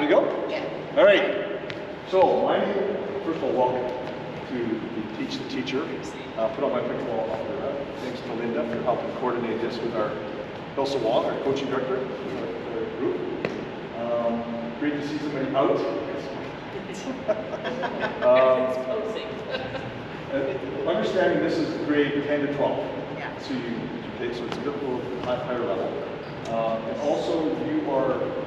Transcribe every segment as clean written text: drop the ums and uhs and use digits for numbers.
to go? Yeah. All right. So, my name, first of all, welcome to the Teach the Teacher. Put on my Pickleball Alberta. Thanks to Linda for helping coordinate this with our Elsa Wong, our coaching director, with our group. Great to see somebody out. Understanding this is grade 10 to 12. Yeah. So so it's a bit little higher level. And also,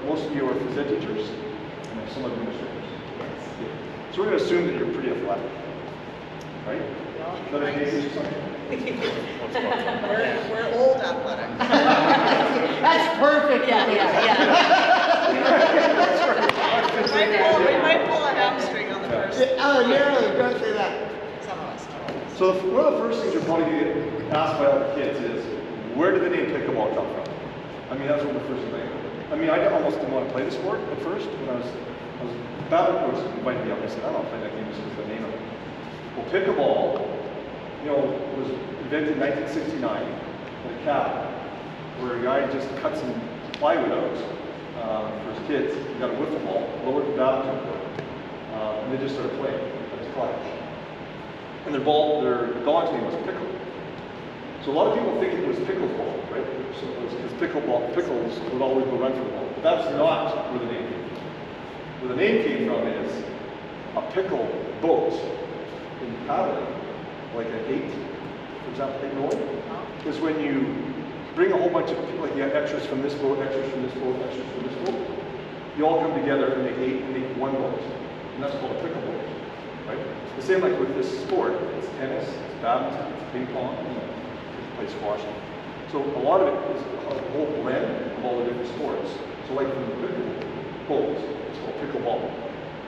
most of you are Phys Ed teachers and some administrators. Yes. Yeah. So we're going to assume that you're pretty athletic, right? Not a case or something? We're old athletic. That's perfect. Yeah. We might pull a hamstring on the first. Oh, no, don't say that. Some of us. So one of the first things you're probably going to get asked by all the kids is, where did the name pickleball come from? I mean, that's one of the first things. I mean, I almost didn't want to play the sport at first. When I was battle coach invited me up. I said, I don't want to play that game just because of the name of it. Well, pickleball, was invented in 1969 in a cabin where a guy just cut some plywood out for his kids. He got a wiffle ball, lowered the battle court, and they just started playing. That's clash. And their dog's name was Pickle. So a lot of people think it was pickleball, right? So it was because pickles would always go run for the ball. But that's not where the name came from. Where the name came from is a pickle boat in paddling, like an 8, for example, 8 rowing, is when you bring a whole bunch of people, like you have extras from this boat, extras from this boat, extras from this boat. You all come together and make 8 and make one boat. And that's called a pickle boat, right? The same like with this sport. It's tennis, it's badminton, it's ping pong, play squash. So a lot of it is a whole blend of all the different sports. So like from the pickleball, it's called pickleball,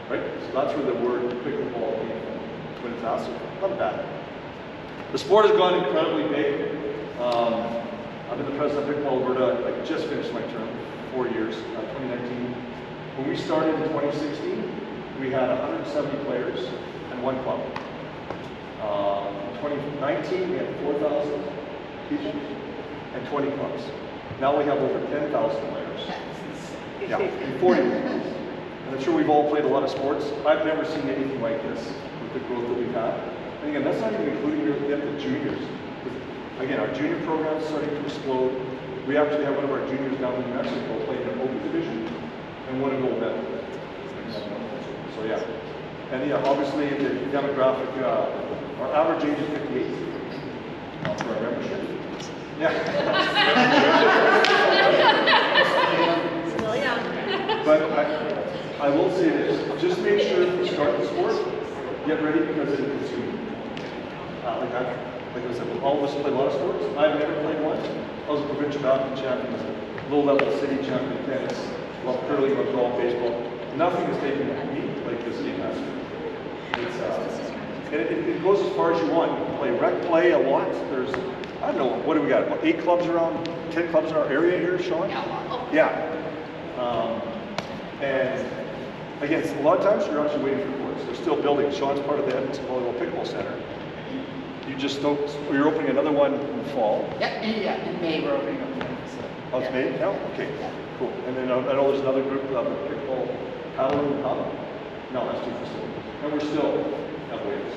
right? So that's where the word pickleball came from. When it's asked, not bad. The sport has gone incredibly big. I've been the president of Pickleball Alberta. I just finished my term, 4 years, 2019. When we started in 2016, we had 170 players and 1 club. In 2019, we had 4,000 people and 20 clubs. Now we have over 10,000 players. Yeah, and 40 clubs. And I'm sure we've all played a lot of sports. I've never seen anything like this with the growth that we've had. And again, that's not even including yet the juniors. Again, our junior program is starting to explode. We actually have one of our juniors down in New Mexico playing in the open division and won a gold medal. So yeah. And yeah, obviously the demographic, our average age is 58 for our membership. Yeah. Still young. But I will say this, just make sure if you start the sport, get ready because it is consuming. Like I said, all of us play a lot of sports. I've never played one. I was a provincial badminton champion, low-level city champion in tennis, love curling, love golf, baseball. Nothing has taken me like this game has. It goes as far as you want. You can play rec play a lot. There's, I don't know, what do we got? About 8 clubs around, 10 clubs in our area here, Sean? Yeah. And again, a lot of times you're actually waiting for courts. They're still building. Sean's part of the Edmonton Volleyball Pickleball Center. You just don't, you're opening another one in the fall. In May we're opening up. Oh, it's May now? Okay, cool. And then I know there's another group of pickleball paddling hub. No, that's 2 facilities. And we're still at waves.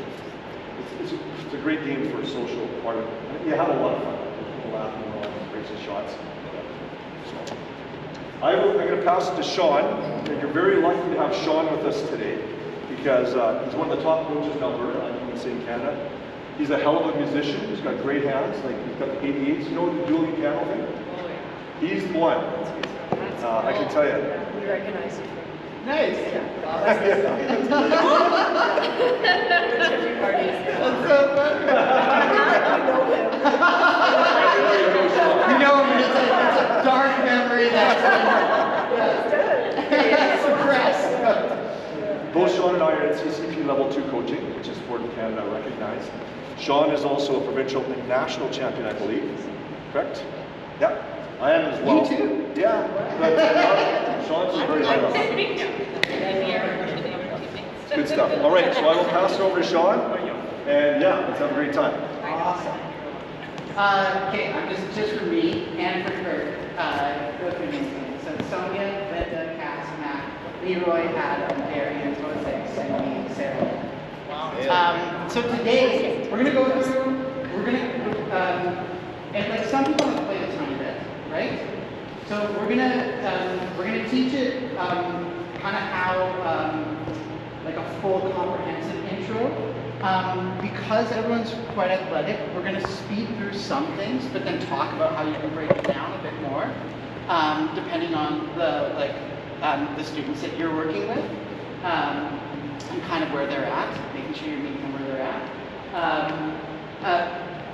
It's a great game for a social part of it. You have a lot of fun. People laughing and all crazy shots. So, I'm going to pass it to Sean. And you're very lucky to have Sean with us today because he's one of the top coaches in Alberta, I can say in Canada. He's a hell of a musician. He's got great hands. Like he's got the 88s. You know the dueling piano thing? Oh yeah. He's the one. I can tell you. We recognize you. Nice. That's so fun. We know him, it's a dark memory that's suppressed. Both Sean and I are at NCCP Level 2 coaching, which is Sport in Canada recognized. Sean is also a provincial and national champion, I believe. Correct? Yeah, I am as well. You too? Yeah, but Sean's a very high level. Good stuff. All right, so I will pass it over to Sean, and yeah, let's have a great time. Awesome. Okay, just for me and for Kirk, go through names again. So Sonia, Linda, Cass, Matt, Leroy, Adam, Darian, Jose, Cindy, Sarah. So today we're gonna go through. And like some people have played a tiny bit, right? So we're gonna teach it kind of how like a full comprehensive intro. Because everyone's quite athletic, we're gonna speed through some things, but then talk about how you can break it down a bit more, depending on the students that you're working with, and kind of where they're at, making sure you're meeting them where they're at.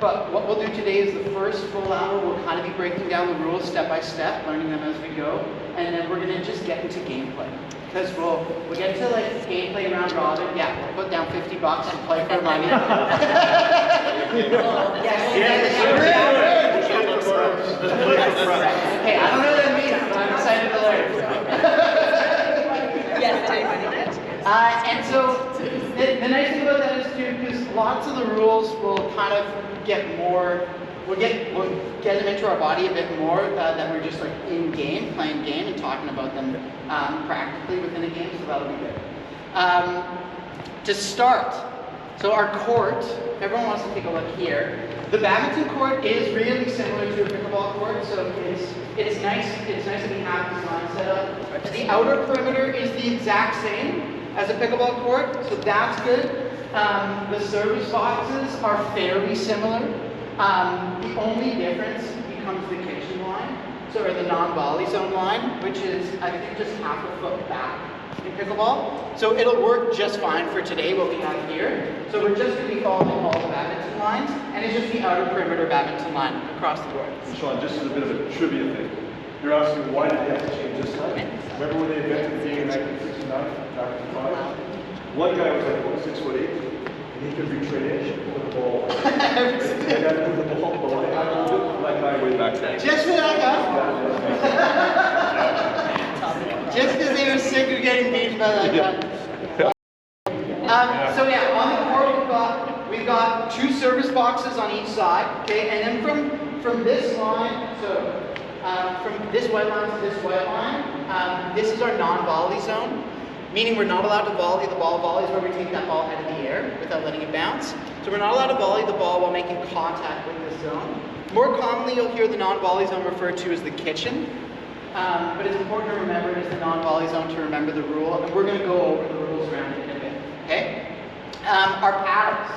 But what we'll do today is the first full hour, we'll kind of be breaking down the rules step by step, learning them as we go, and then we're going to just get into gameplay. Because we'll get to like gameplay round robin. Yeah, we'll put down $50 and play for money. Hey, I don't know what that means, but I'm excited to learn. And so the nice thing about that is too, because lots of the rules will kind of get more, we'll get them into our body a bit more that we're just like in game, playing game and talking about them practically within a game, so that'll be good. To start, so our court, everyone wants to take a look here. The badminton court is really similar to a pickleball court, so it's nice that we have this line set up. The outer perimeter is the exact same as a pickleball court, so that's good. The service boxes are fairly similar. The only difference becomes the kitchen line, or the non-volley zone line, which is, I think, just half a foot back in pickleball. So it'll work just fine for today, what we have here. So we're just going to be following all the badminton lines, and it's just the outer perimeter badminton line across the board. And Sean, just as a bit of a trivia thing, you're asking why did they have to change this time? Remember when they invented the game in 1969, back in 5? One guy was like, what, 6'8", and he could retrain with the ball. And then move the ball below. That guy way back then. Just for that guy? Just because they were sick of getting beaten by that guy. So yeah, on the court we've got two service boxes on each side, okay, and then from this line, so from this white line to this white line, this is our non-volley zone, meaning we're not allowed to volley the ball. Volley is where we take that ball out of the air without letting it bounce. So we're not allowed to volley the ball while making contact with this zone. More commonly, you'll hear the non-volley zone referred to as the kitchen. But it's important to remember it is the non-volley zone to remember the rule, and we're going to go over the rules around it in a bit, okay? Our paddles.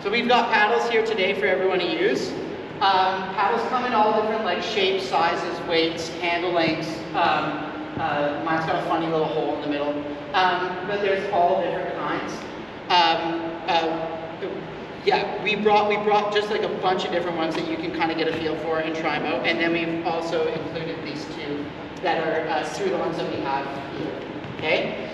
So we've got paddles here today for everyone to use. Paddles come in all different like shapes, sizes, weights, handle lengths. Mine's got a funny little hole in the middle, but there's all different kinds. Yeah, we brought just like a bunch of different ones that you can kind of get a feel for and try them out. And then we've also included these two that are through the ones that we have here. Okay.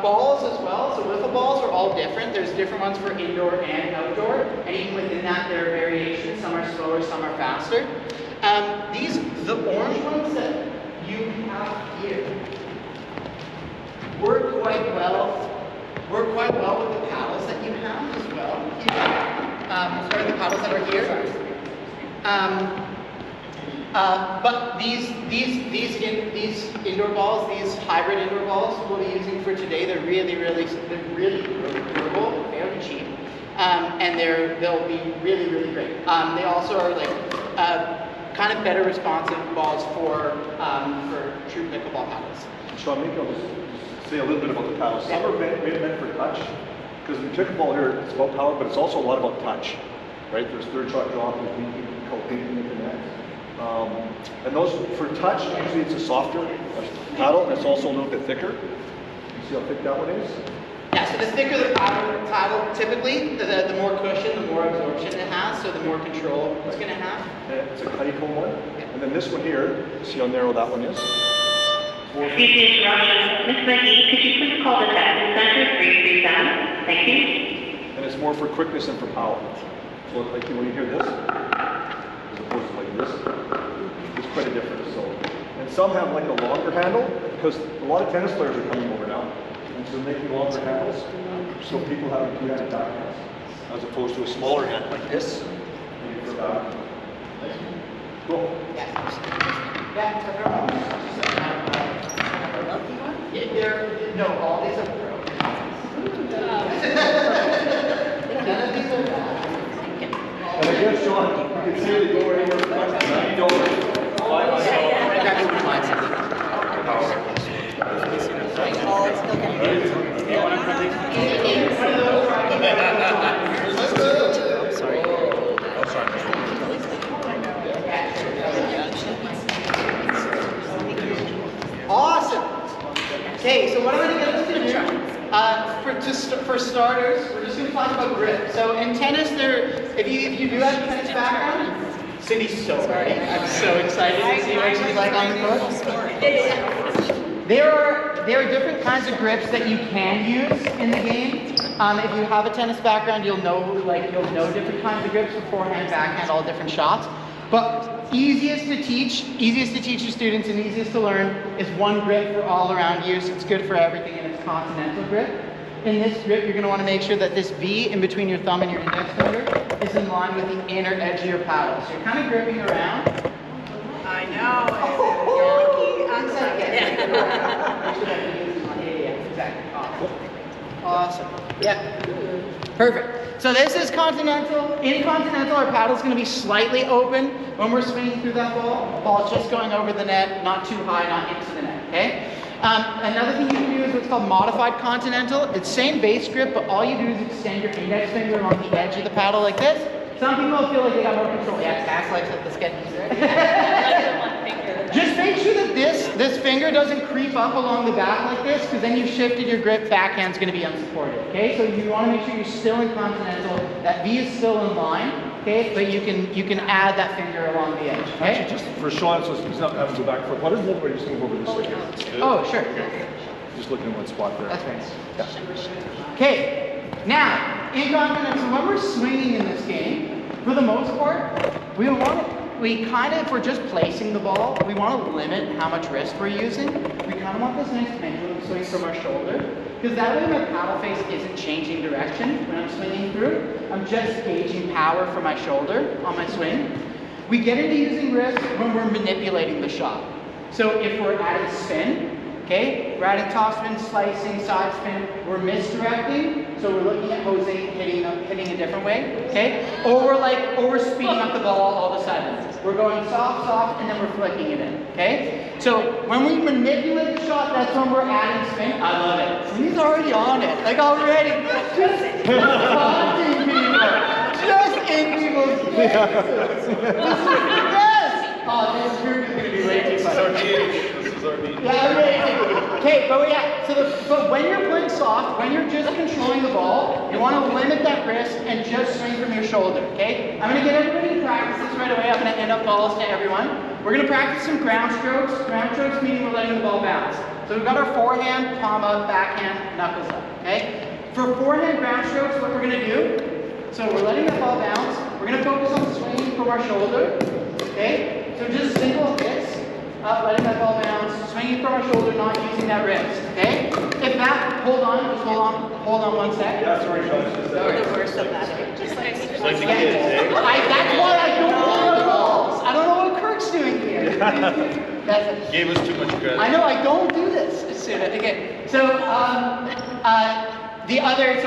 Balls as well. So wiffle balls are all different. There's different ones for indoor and outdoor, and even within that there are variations. Some are slower, some are faster. The orange ones that you have here work quite well with the paddles that you have as well. Sorry, the paddles that are here. But these indoor balls, these hybrid indoor balls we'll be using for today, they're really durable, fairly cheap, and they'll be really great. They also are like kind of better responsive balls for true pickleball paddles. Sean, maybe I'll just say a little bit about the paddles. Some are meant for touch, because in pickleball here it's about power, but it's also a lot about touch, right? There's third shot drop, there's pinking at the net. And those for touch, usually it's a softer paddle, and it's also a little bit thicker. You see how thick that one is? Yeah, so the thicker the paddle typically, the more cushion, the more absorption it has, so the more control it's going to have. And it's a honeycomb one. And then this one here, see how narrow that one is? Excuse me, interruption. Ms. McGee, could you please call the testing center 337? Thank you. And it's more for quickness and for power. So like when you hear this, as opposed to like this, it's quite a difference. So, and some have like a longer handle, because a lot of tennis players are coming over now. And so making longer handles, so people have a two-handed backhands, as opposed to a smaller hand like this. Maybe for that. Cool. No, all these are pro. None of these are bad. And I guess, Sean, you can see the door here, $90. Awesome. Okay, so what I'm going to get us to do, for starters, we're just going to talk about grip. So in tennis, if you do have a tennis background, Cindy's so ready. I'm so excited to see what she's like on the court. There are different kinds of grips that you can use in the game. If you have a tennis background, you'll know different kinds of grips, forehand, backhand, all different shots. But easiest to teach your students and easiest to learn is one grip for all around use. It's good for everything, and it's continental grip. In this grip, you're going to want to make sure that this V in between your thumb and your index finger is in line with the inner edge of your paddle. So you're kind of gripping around. I know. Awesome. Yeah. Perfect. So this is continental. In continental, our paddle is going to be slightly open when we're swinging through that ball. Ball's just going over the net, not too high, not into the net. Okay. Another thing you can do is what's called modified continental. It's same base grip, but all you do is extend your index finger along the edge of the paddle like this. Some people feel like they got more control. Yeah, Cass likes it. Let's get easier. Just make sure that this finger doesn't creep up along the back like this, because then you've shifted your grip. Backhand's going to be unsupported. Okay, so you want to make sure you're still in continental. That V is still in line. Okay, but you can add that finger along the edge. Okay? Actually, just for Sean, so he's not having to go back for what is it? Or just move over this way? Oh, sure. Just looking at one spot there. That's right. Yeah. Okay, now, in continental, when we're swinging in this game, for the most part, if we're just placing the ball, we want to limit how much wrist we're using. We kind of want this nice pendulum swing from our shoulder, because that way my paddle face isn't changing direction when I'm swinging through. I'm just gauging power from my shoulder on my swing. We get into using wrist when we're manipulating the shot. So if we're adding spin, okay, we're adding top spin, slicing, side spin, we're misdirecting, so we're looking at Jose hitting a different way, okay? Or we're speeding up the ball all of a sudden. We're going soft, and then we're flicking it in, okay? So when we manipulate the shot, that's when we're adding spin. I love it. Cindy's already on it, like already. Just taunting people. Just in people's faces. This is the best. Oh, this group is going to be way too fun. Yeah, amazing. Okay, but but when you're playing soft, when you're just controlling the ball, you want to limit that wrist and just swing from your shoulder, okay? I'm going to get everybody to practice this right away. I'm going to hand up balls to everyone. We're going to practice some ground strokes. Ground strokes meaning we're letting the ball bounce. So we've got our forehand, palm up, backhand, knuckles up, okay? For forehand ground strokes, what we're going to do, so we're letting the ball bounce. We're going to focus on swinging from our shoulder, okay? So just single hits. Up, letting that ball bounce, swinging from our shoulder, not using that wrist, okay? If that, hold on 1 sec. Yeah, sorry, Sean. The worst of that. Just like It's like the kids, eh? That's why I don't know the balls. I don't know what Kirk's doing here. Gave us too much credit. I know, I don't do this. Okay, so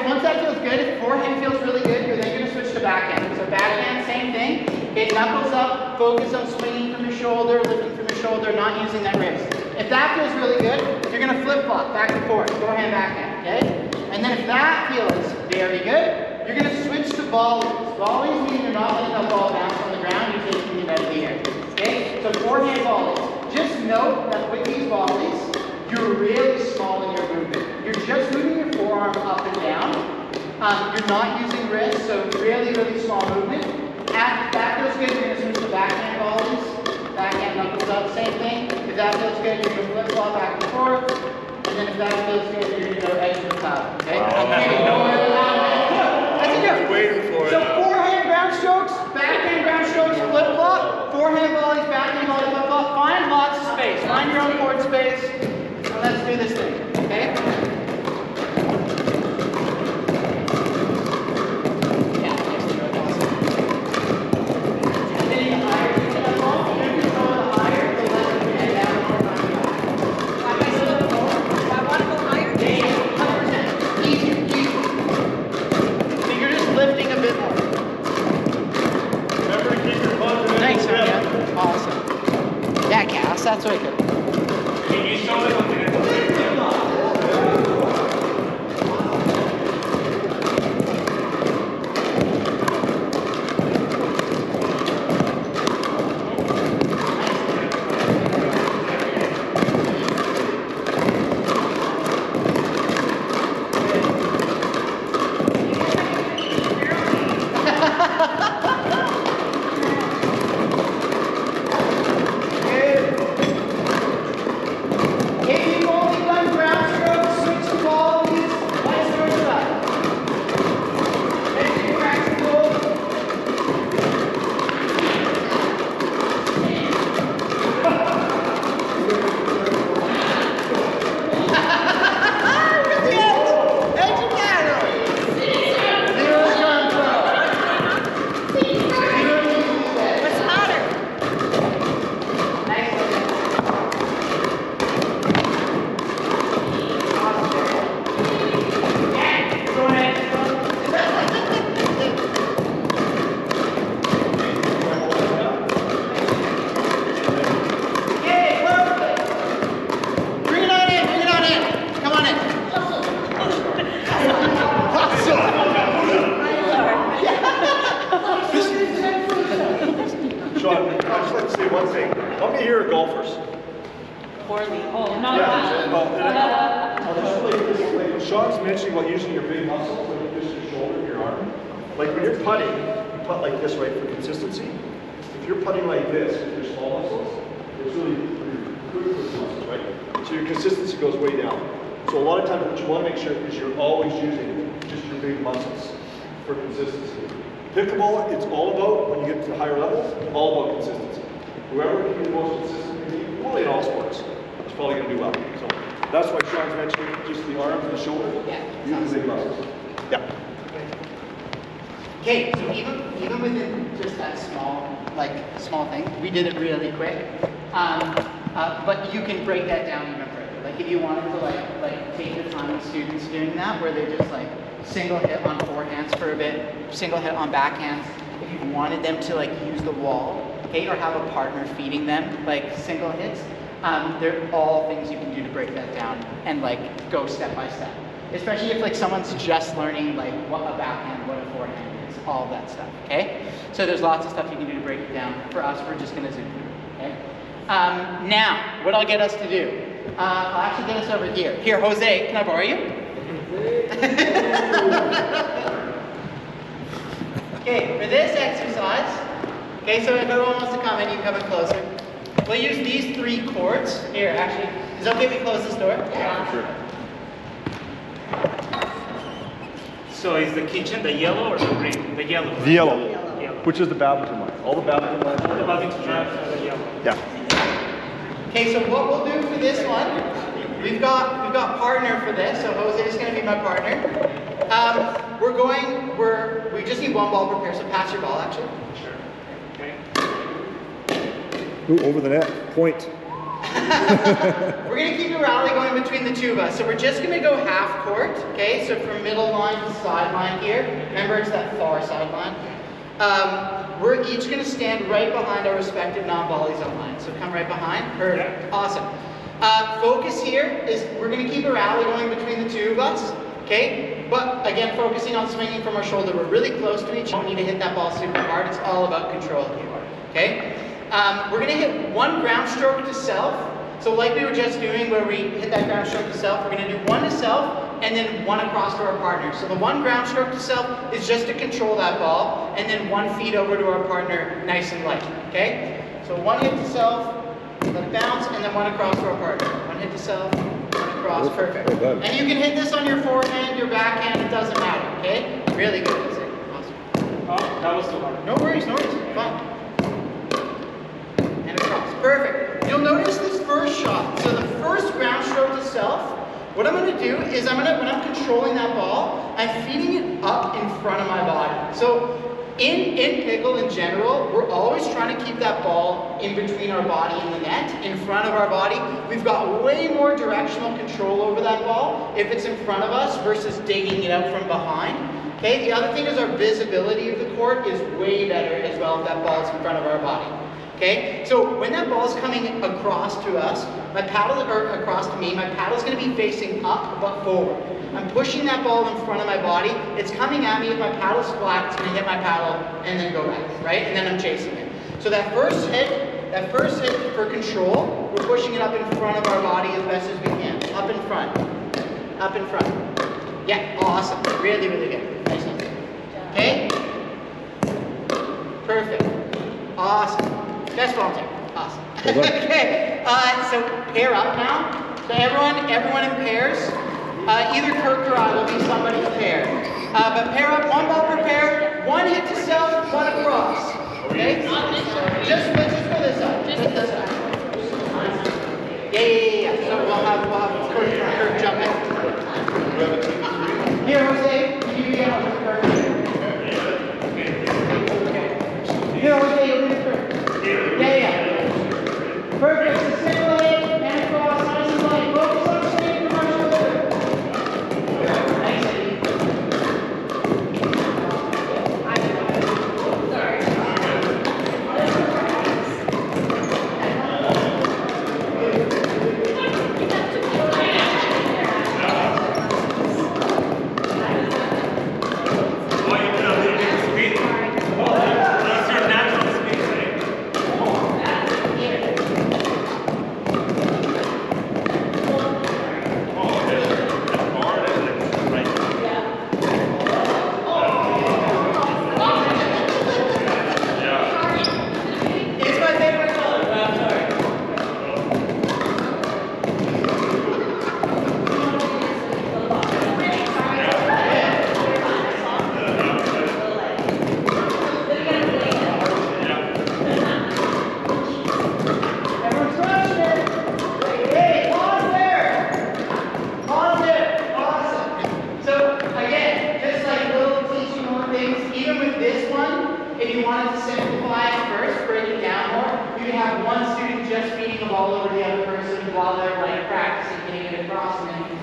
once that feels good, if forehand feels really good, you're then going to switch to backhand. So backhand, same thing. Okay, knuckles up, focus on swinging from your shoulder, lifting from your shoulder, not using that wrist. If that feels really good, you're going to flip-flop back and forth, forehand, backhand, okay? And then if that feels very good, you're going to switch to volleys. Volleys mean you're not letting the ball bounce on the ground, you're taking it out of the air, okay? So forehand volleys. Just note that with these volleys, you're really small in your movement. You're just moving your forearm up and down. You're not using wrist, so really, really small movement. If that feels good, you're going to switch to backhand volleys. Backhand knuckles up, same thing. If that feels good, you're going to flip-flop back and forth. And then if that feels good, you're going to go edge to top. Okay? Okay, don't worry about that. That's a good. Waiting for it. So forehand ground strokes, backhand ground strokes, flip-flop. Forehand volleys, backhand volleys, flip-flop. Find lots of space. Find your own court space. And let's do this thing. Okay? Yeah, Sean, I'd just like to say one thing. How many here are golfers? Poorly. Oh, No. Sean's mentioning about using your big muscles, like just your shoulder, your arm. Like when you're putting, you putt like this, right, for consistency. If you're putting like this with your small muscles, it's really good for the muscles, right? So your consistency goes way down. So a lot of times what you want to make sure is you're always using just your big muscles for consistency. Pickleball, it's all about, when you get to higher levels, all about consistency. Whoever can be the most consistent, probably in all sports, is probably going to do well. So that's why Sean's mentioning just the arms and the shoulder. Yeah. Use the big muscles. Yeah. Okay, so even within just that small thing, we did it really quick. But you can break that down even further. Like if you wanted to like take the time with students doing that, where they're just like single hit on forehands for a bit, single hit on backhands. If you wanted them to like use the wall, okay, or have a partner feeding them like single hits, they're all things you can do to break that down and like go step by step. Especially if like someone's just learning like what a backhand, what a forehand is, all of that stuff, okay? So there's lots of stuff you can do to break it down. For us, we're just gonna zoom through, okay? Now, what I'll get us to do, I'll actually get us over here. Here, Jose, can I borrow you? Okay, for this exercise, okay, so if everyone wants to come in, you can come in closer. We'll use these 3 cords. Here, actually, is it okay if we close this door? Yeah, sure. So is the kitchen the yellow or the green? The yellow. The yellow, Yellow. which is the badminton line. All the badminton lines. The badminton lines are the yellow. Yeah. Okay, so what we'll do for this one, we've got partner for this, so Jose is going to be my partner. We just need 1 ball per pair, so pass your ball actually. Sure. Okay. Ooh, over the net. Point. We're going to keep a rally going between the 2 of us, so we're just going to go half court, okay, so from middle line to sideline here. Remember, it's that far sideline. We're each going to stand right behind our respective non-volley zone line. So come right behind. Perfect. Yeah. Awesome. Focus here is we're going to keep a rally going between the 2 of us. Okay? But again, focusing on swinging from our shoulder. We're really close to each other. We don't need to hit that ball super hard. It's all about control here. Okay? We're going to hit 1 ground stroke to self. So like we were just doing where we hit that ground stroke to self, we're going to do 1 to self and then 1 across to our partner. So the 1 ground stroke to self is just to control that ball, and then 1 feed over to our partner nice and light. Okay? So 1 hit to self, let it bounce, and then 1 across to our partner. 1 hit to self, 1 across, perfect. And you can hit this on your forehand, your backhand, it doesn't matter, okay? Really good, that's it. Awesome. Oh, that was too hard. No worries, fine. And across, perfect. You'll notice this first shot. So the first ground stroke to self, what I'm going to do is when I'm controlling that ball, I'm feeding it up in front of my body. So in pickle in general, we're always trying to keep that ball in between our body and the net, in front of our body. We've got way more directional control over that ball if it's in front of us versus digging it out from behind. Okay, the other thing is our visibility of the court is way better as well if that ball is in front of our body. Okay, so when that ball is coming across to us, across to me, my paddle is going to be facing up but forward. I'm pushing that ball in front of my body. It's coming at me. If my paddle's flat, it's going to hit my paddle and then go back, right? And then I'm chasing it. So that first hit for control, we're pushing it up in front of our body as best as we can. Up in front. Up in front. Yeah, awesome. Really, really good. Nice one. Okay? Perfect. Awesome. Best volunteer. Awesome. Okay. So pair up now. So everyone in pairs. Either Kirk or I will be somebody's pair. But pair up, 1 ball per pair, 1 hit to self, 1 across. Okay? Just go this side. Just this side. Yeah. So we'll have Kirk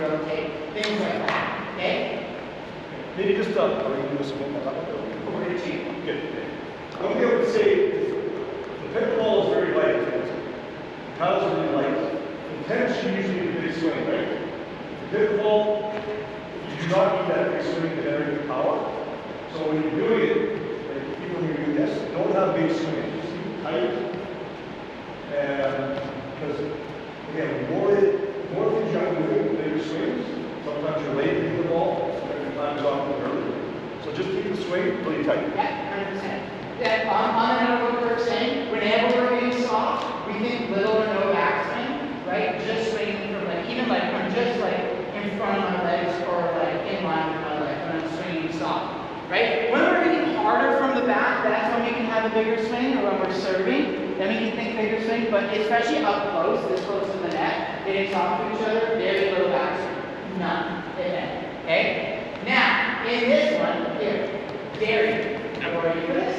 rotate, things like that, okay? Maybe just, are you doing this again? We're gonna cheat. Good. One thing I would say is the pickleball is very light. Paddles are really light. In tennis, you usually need a big swing, right? The pickleball, you do not need that big swing to generate the power. So when you're doing it, like even when you're doing this, don't have big swings. Just keep it tight. And because again, the more things you have to do, the bigger swings. Sometimes you're late hitting the ball, sometimes your time is off early. So just keep the swing really tight. Yeah, 100%. Yeah, on the note of what Kirk's saying, whenever we're getting soft, we think little or no backswing, right? Just swinging from like, even like I'm just like in front of my legs or like in line with my legs when I'm swinging soft, right? When we're getting harder from the back, that's when we can have a bigger swing, or when we're serving, then we can think bigger swing, but especially up close, this close to the net, getting soft to each other, very little backswing. None, if any, okay? Now, in this one, here, Gary, are you ready for this?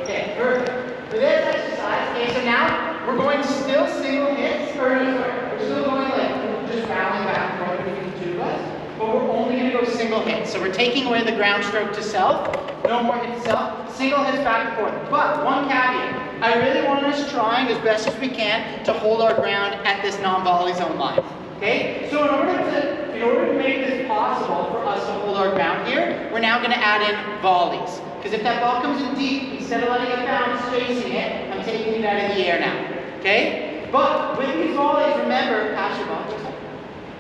Okay, perfect. For this exercise, okay, so now we're going still single hits, or no, sorry, we're still going like just rounding back and forth between the two of us, but we're only going to go single hits. So we're taking away the ground stroke to self, no more hit to self, single hits back and forth. But one caveat, I really want us trying as best as we can to hold our ground at this non-volley zone line. Okay, so in order to make this possible for us to hold our ground here, we're now going to add in volleys. Because if that ball comes in deep, instead of letting it bounce, chasing it, I'm taking it out of the air now. Okay? But with these volleys, remember, pass your ball.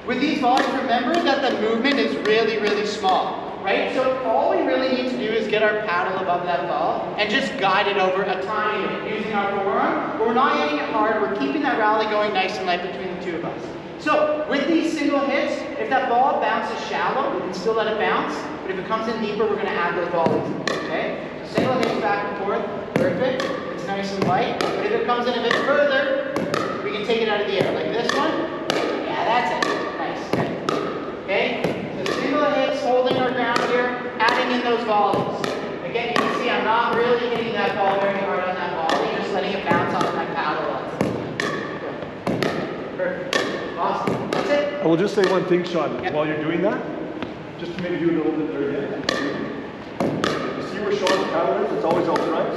With these volleys, remember that the movement is really, really small. Right? So all we really need to do is get our paddle above that ball and just guide it over a tiny bit using our forearm. But we're not hitting it hard. We're keeping that rally going nice and light between the two of us. So with these single hits, if that ball bounces shallow, we can still let it bounce. But if it comes in deeper, we're going to add those volleys. Okay? So single hits back and forth, perfect. It's nice and light. But if it comes in a bit further, we can take it out of the air. Like this one. Yeah, that's it. Nice. Okay? So single hits, holding our ground here, adding in those volleys. Again, you can see I'm not really hitting that ball very hard on that volley, just letting it bounce off my paddle. Perfect. Awesome. That's it. I will just say one thing, Sean, while you're doing that, just to maybe do it a little bit there again. You see where Sean's paddle is? It's always out front.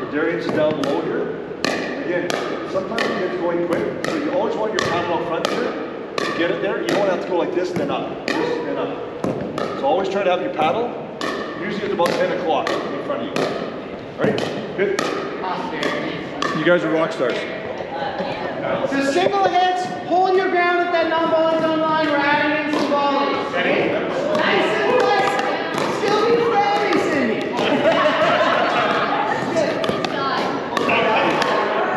Where Darian's is down low here. Again, sometimes it gets going quick, so you always want your paddle out front here. To get it there, you don't have to go like this, then up, this, then up. So always try to have your paddle. Usually it's about 10 o'clock in front of you. All right? Good? Awesome. You guys are rock stars. So single hits, hold your ground at that non-volley zone line. We're adding in some volleys. Ready? Nice and light. Still be friendly, Cindy.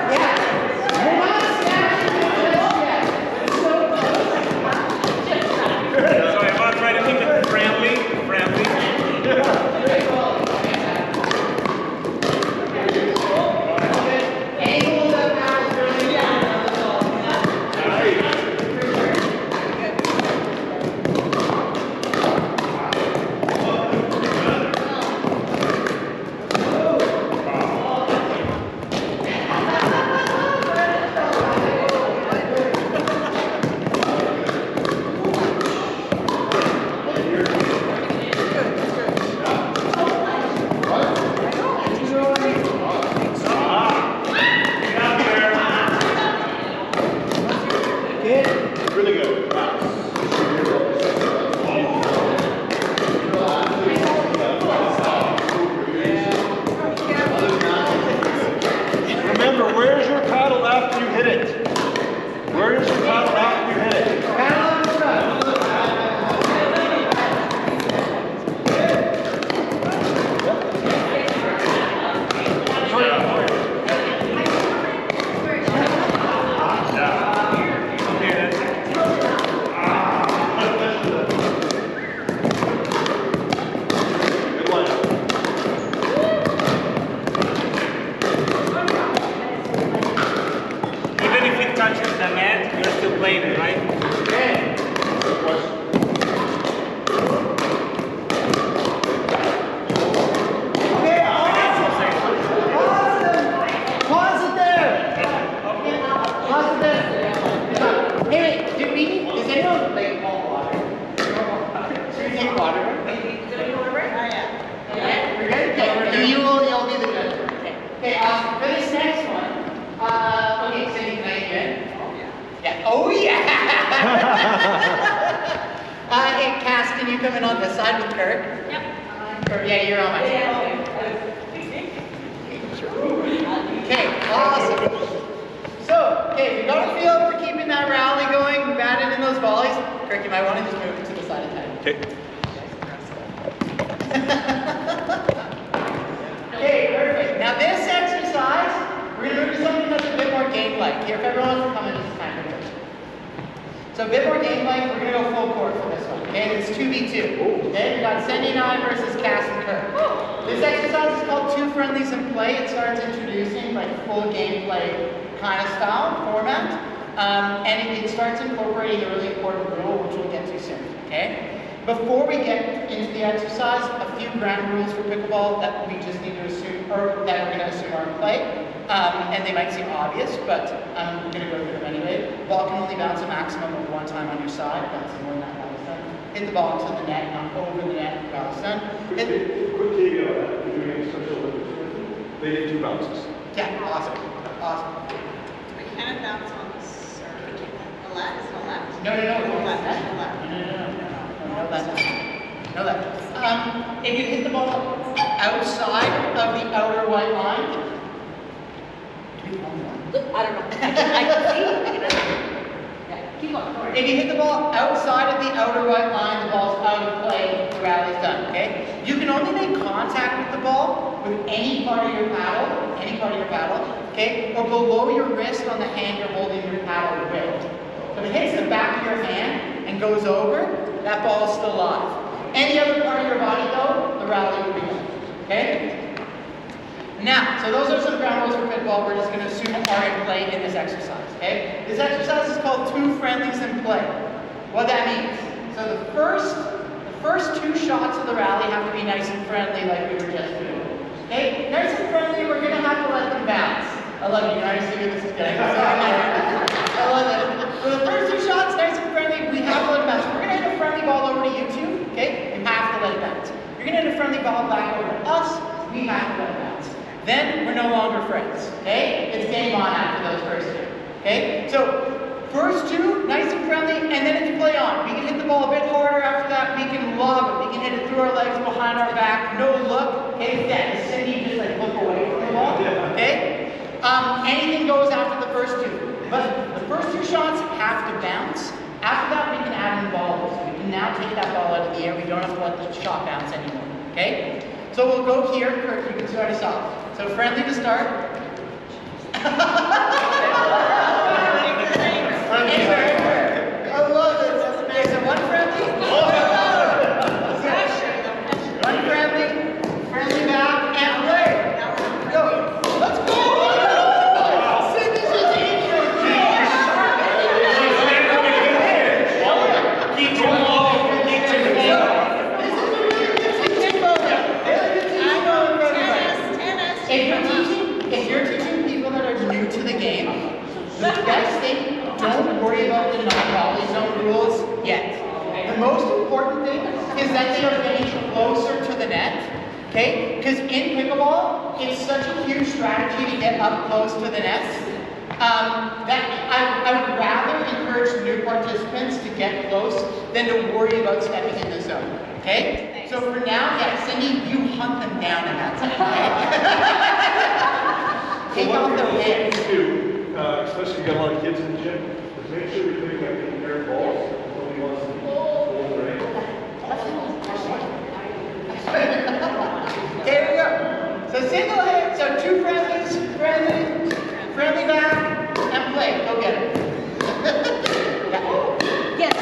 Yeah. We're not snapping it just yet. It's so close. So if I try to make it friendly. Great volley. Angle of that paddle is really down. Really good. Remember, where's your paddle after you hit it? Where is your paddle after you hit it? Paddle on the front. Even if it touches the net, you're still playing it, right? Okay. Okay, awesome. Pause it there. Pause it there. Hey, wait, does anyone like need water? We're good? Okay, you'll be the judge. Okay, awesome. For this next one, okay, Cindy, can I get you in? Yeah. Oh, yeah! Hey, Cass, can you come in on this side with Kirk? Yep. Kirk, yeah, you're on my team. Okay, awesome. So, okay, we got a feel for keeping that rally going, batting in those volleys. Kirk, you might want to just move it to the side of town. Okay. Okay, perfect. Now this exercise, we're going to move to something that's a bit more game-like. Here, if everyone wants to come in, this is time for this. So a bit more game-like, we're going to go full court for this one. Okay, it's 2v2. Okay, we got Cindy and I versus Cass and Kirk. This exercise is called Two Friendlies in Play. It starts introducing like full gameplay kind of style format. And it starts incorporating a really important rule, which we'll get to soon. Okay? Before we get into the exercise, a few ground rules for pickleball that we just need to assume, or that we're going to assume are in play. And they might seem obvious, but we're going to go through them anyway. The ball can only bounce a maximum of one time on your side. That's more than that, that was done. Hit the ball into the net, not over the net, that was done. Quick caveat on that. If you're doing social Olympics, they get 2 bounces. Yeah, awesome. Awesome. We kind of bounce on the serve. The left, is the left? No, The left, no. the left. No left. No left. If you hit the ball outside of the outer white line, I don't know. I can see. Yeah, keep going. if you hit the ball outside of the outer white line, the ball's out of play, the rally's done, okay? You can only make contact with the ball with any part of your paddle, okay? Or below your wrist on the hand you're holding your paddle with. So if it hits the back of your hand and goes over, that ball is still live. Any other part of your body though, the rally will be done, okay? Now, so those are some ground rules for pickleball we're just going to assume are in play in this exercise, okay? This exercise is called Two Friendlies in Play. What that means, so the first 2 shots of the rally have to be nice and friendly like we were just doing, okay? Nice and friendly, we're going to have to let them bounce. I love you, I see where this is going. I love it. For the first 2 shots, nice and friendly, we have to let them bounce. We're going to hit a friendly ball over to you two, okay? You have to let it bounce. You're going to hit a friendly ball back over to us, we have to let it bounce. Then we're no longer friends, okay? It's game on after those first 2, okay? So, first 2, nice and friendly, and then it's play on. We can hit the ball a bit harder after that, we can lob it, we can hit it through our legs, behind our back, no look, okay? Then, Cindy just like look away from the ball, okay? Anything goes after the first 2, but the first 2 shots have to bounce. After that, we can add in balls. We can now take that ball out of the air, we don't have to let the shot bounce anymore, okay? So we'll go here, Kirk, you can start us off. So friendly to start. I love it. Okay, so one friendly. One friendly. Friendly back and play. Go. Let's go. Finish the team. Keep your ball. Keep your ball. If you're teaching people that are new to the game, the best thing, don't worry about the non-volley zone rules yet. The most important thing is that they are getting closer to the net, okay? Because in pickleball, it's such a huge strategy to get up close to the net that I would rather encourage new participants to get close than to worry about stepping in the zone, okay? So for now, yeah, Cindy, you hunt them down in that zone, okay? Take off the hits. Especially if you got a lot of kids in the gym, is make sure you're putting like the air balls. Nobody wants to hold their ankle. Here we go. So single hit, so 2 friendlies, friendly back, and play. Go get it. Yes.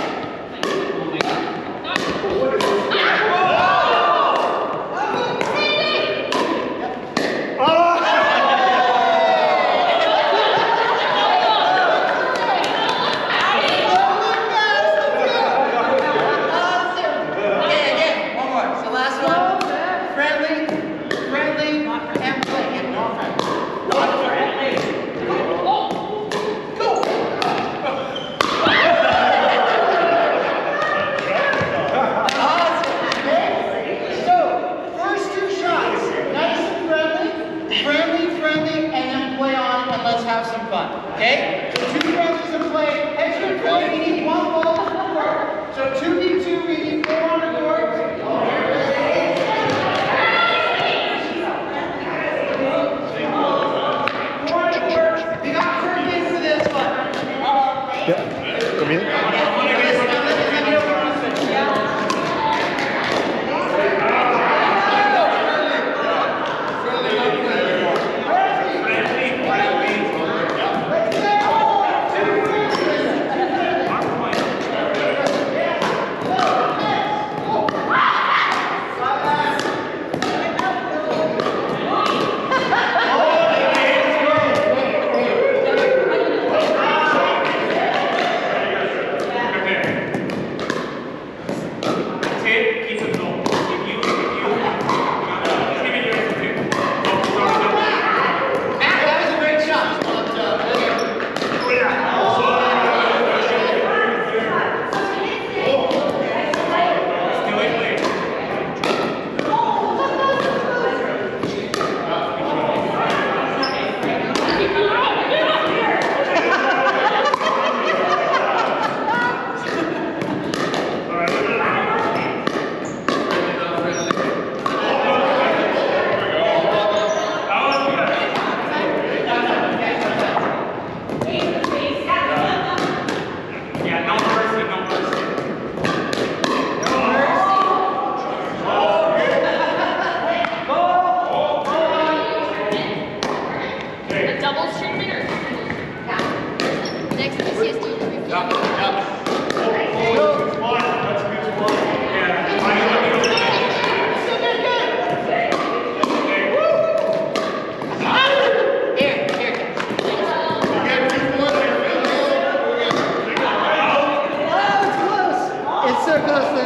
closer, closer.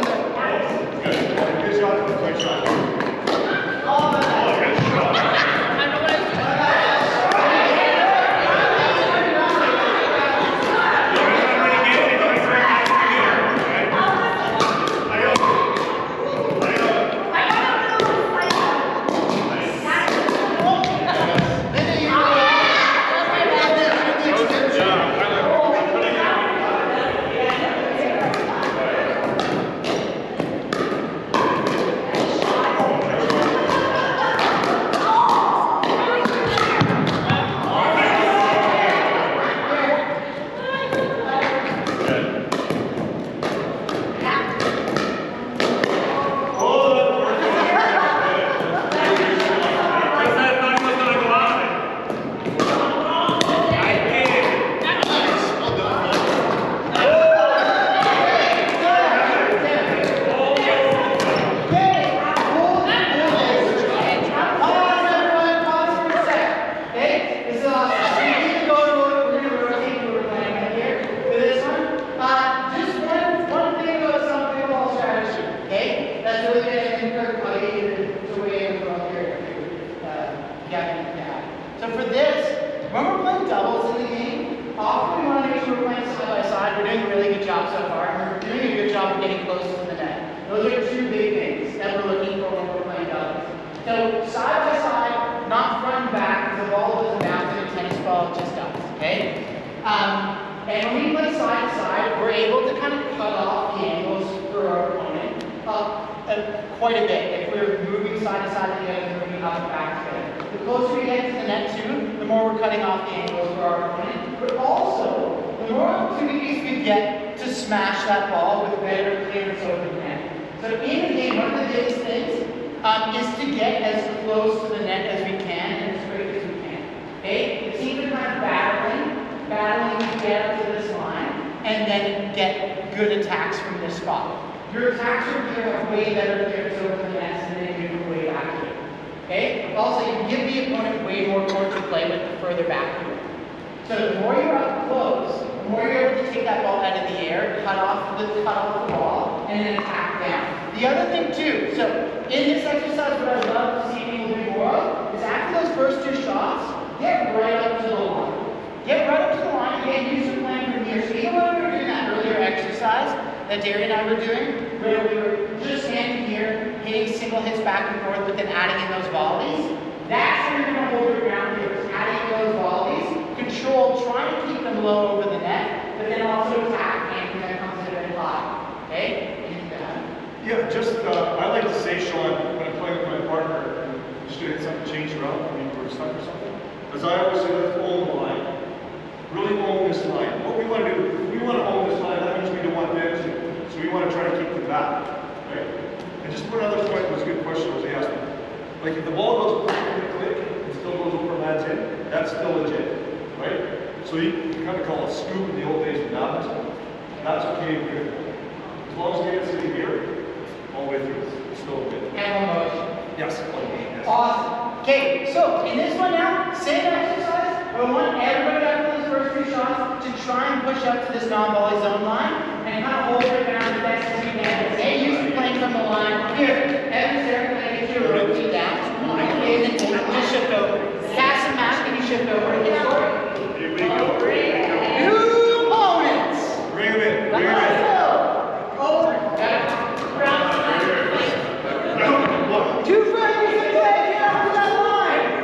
Good shot, good shot. So for this, when we're playing doubles in the game, often we want to make sure we're playing side by side. We're doing a really good job so far, and we're doing a good job of getting close to the net. Those are two big things that we're looking for when we're playing doubles. So side by side, not front and back, because the ball doesn't bounce in a tennis ball, it just does, okay? And when we play side to side, we're able to kind of cut off the angles for our opponent quite a bit. If we're moving side to side together, moving up and back together. The closer we get to the net too, the more we're cutting off the angles for our opponent. But also, the more opportunities we get to smash that ball with better clearance over the net. So in the game, one of the biggest things is to get as close to the net as we can and as quick as we can. Okay? It's even kind of battling to get up to this line and then get good attacks from this spot. Your attacks are going to have way better clearance over the nets and then you move way back to it. Okay? Also, you can give the opponent way more court to play with the further back you are. So the more you're up close, the more you're able to take that ball out of the air, cut off the ball, and then attack down. The other thing too, so in this exercise, what I'd love to see people do more of is after those first two shots, get right up to the line. Get right up to the line and get used to playing from here. So even when we were doing that earlier exercise that Derry and I were doing, where we were just standing here, hitting single hits back and forth, but then adding in those volleys, that's where you're going to hold your ground here, is adding in those volleys, control, trying to keep them low over the net, but then also attack and when it comes in very high. Okay? Anything to add? Yeah, just, I like to say, Sean, when I'm playing with my partner, and just doing something change around, I mean, we're stuck or something, as I always say, let's own the line. Really own this line. What we want to do, if we want to own this line, that means we don't want them to. So we want to try to keep them back, right? And just put another point, was a good question, was they asked me. Like if the ball goes click, and still goes over man's head, that's still legit, right? So you kind of call it scoop in the old days of badminton. That's okay here. As long as you get sitting here, all the way through, it's still good. And one motion. Yes, one motion, yes. Awesome. Okay, so in this one now, same exercise. I want everybody after those first three shots to try and push up to this non-volley zone line and kind of hold it down as best as you can. Get used to playing from the line. Here, Evan, Sarah, can I get you to rotate down? Okay, then just shift over. Cass and Matt, can you shift over? Here we go. New opponents. Bring them in. Bring them in. Two friends to play here on that line.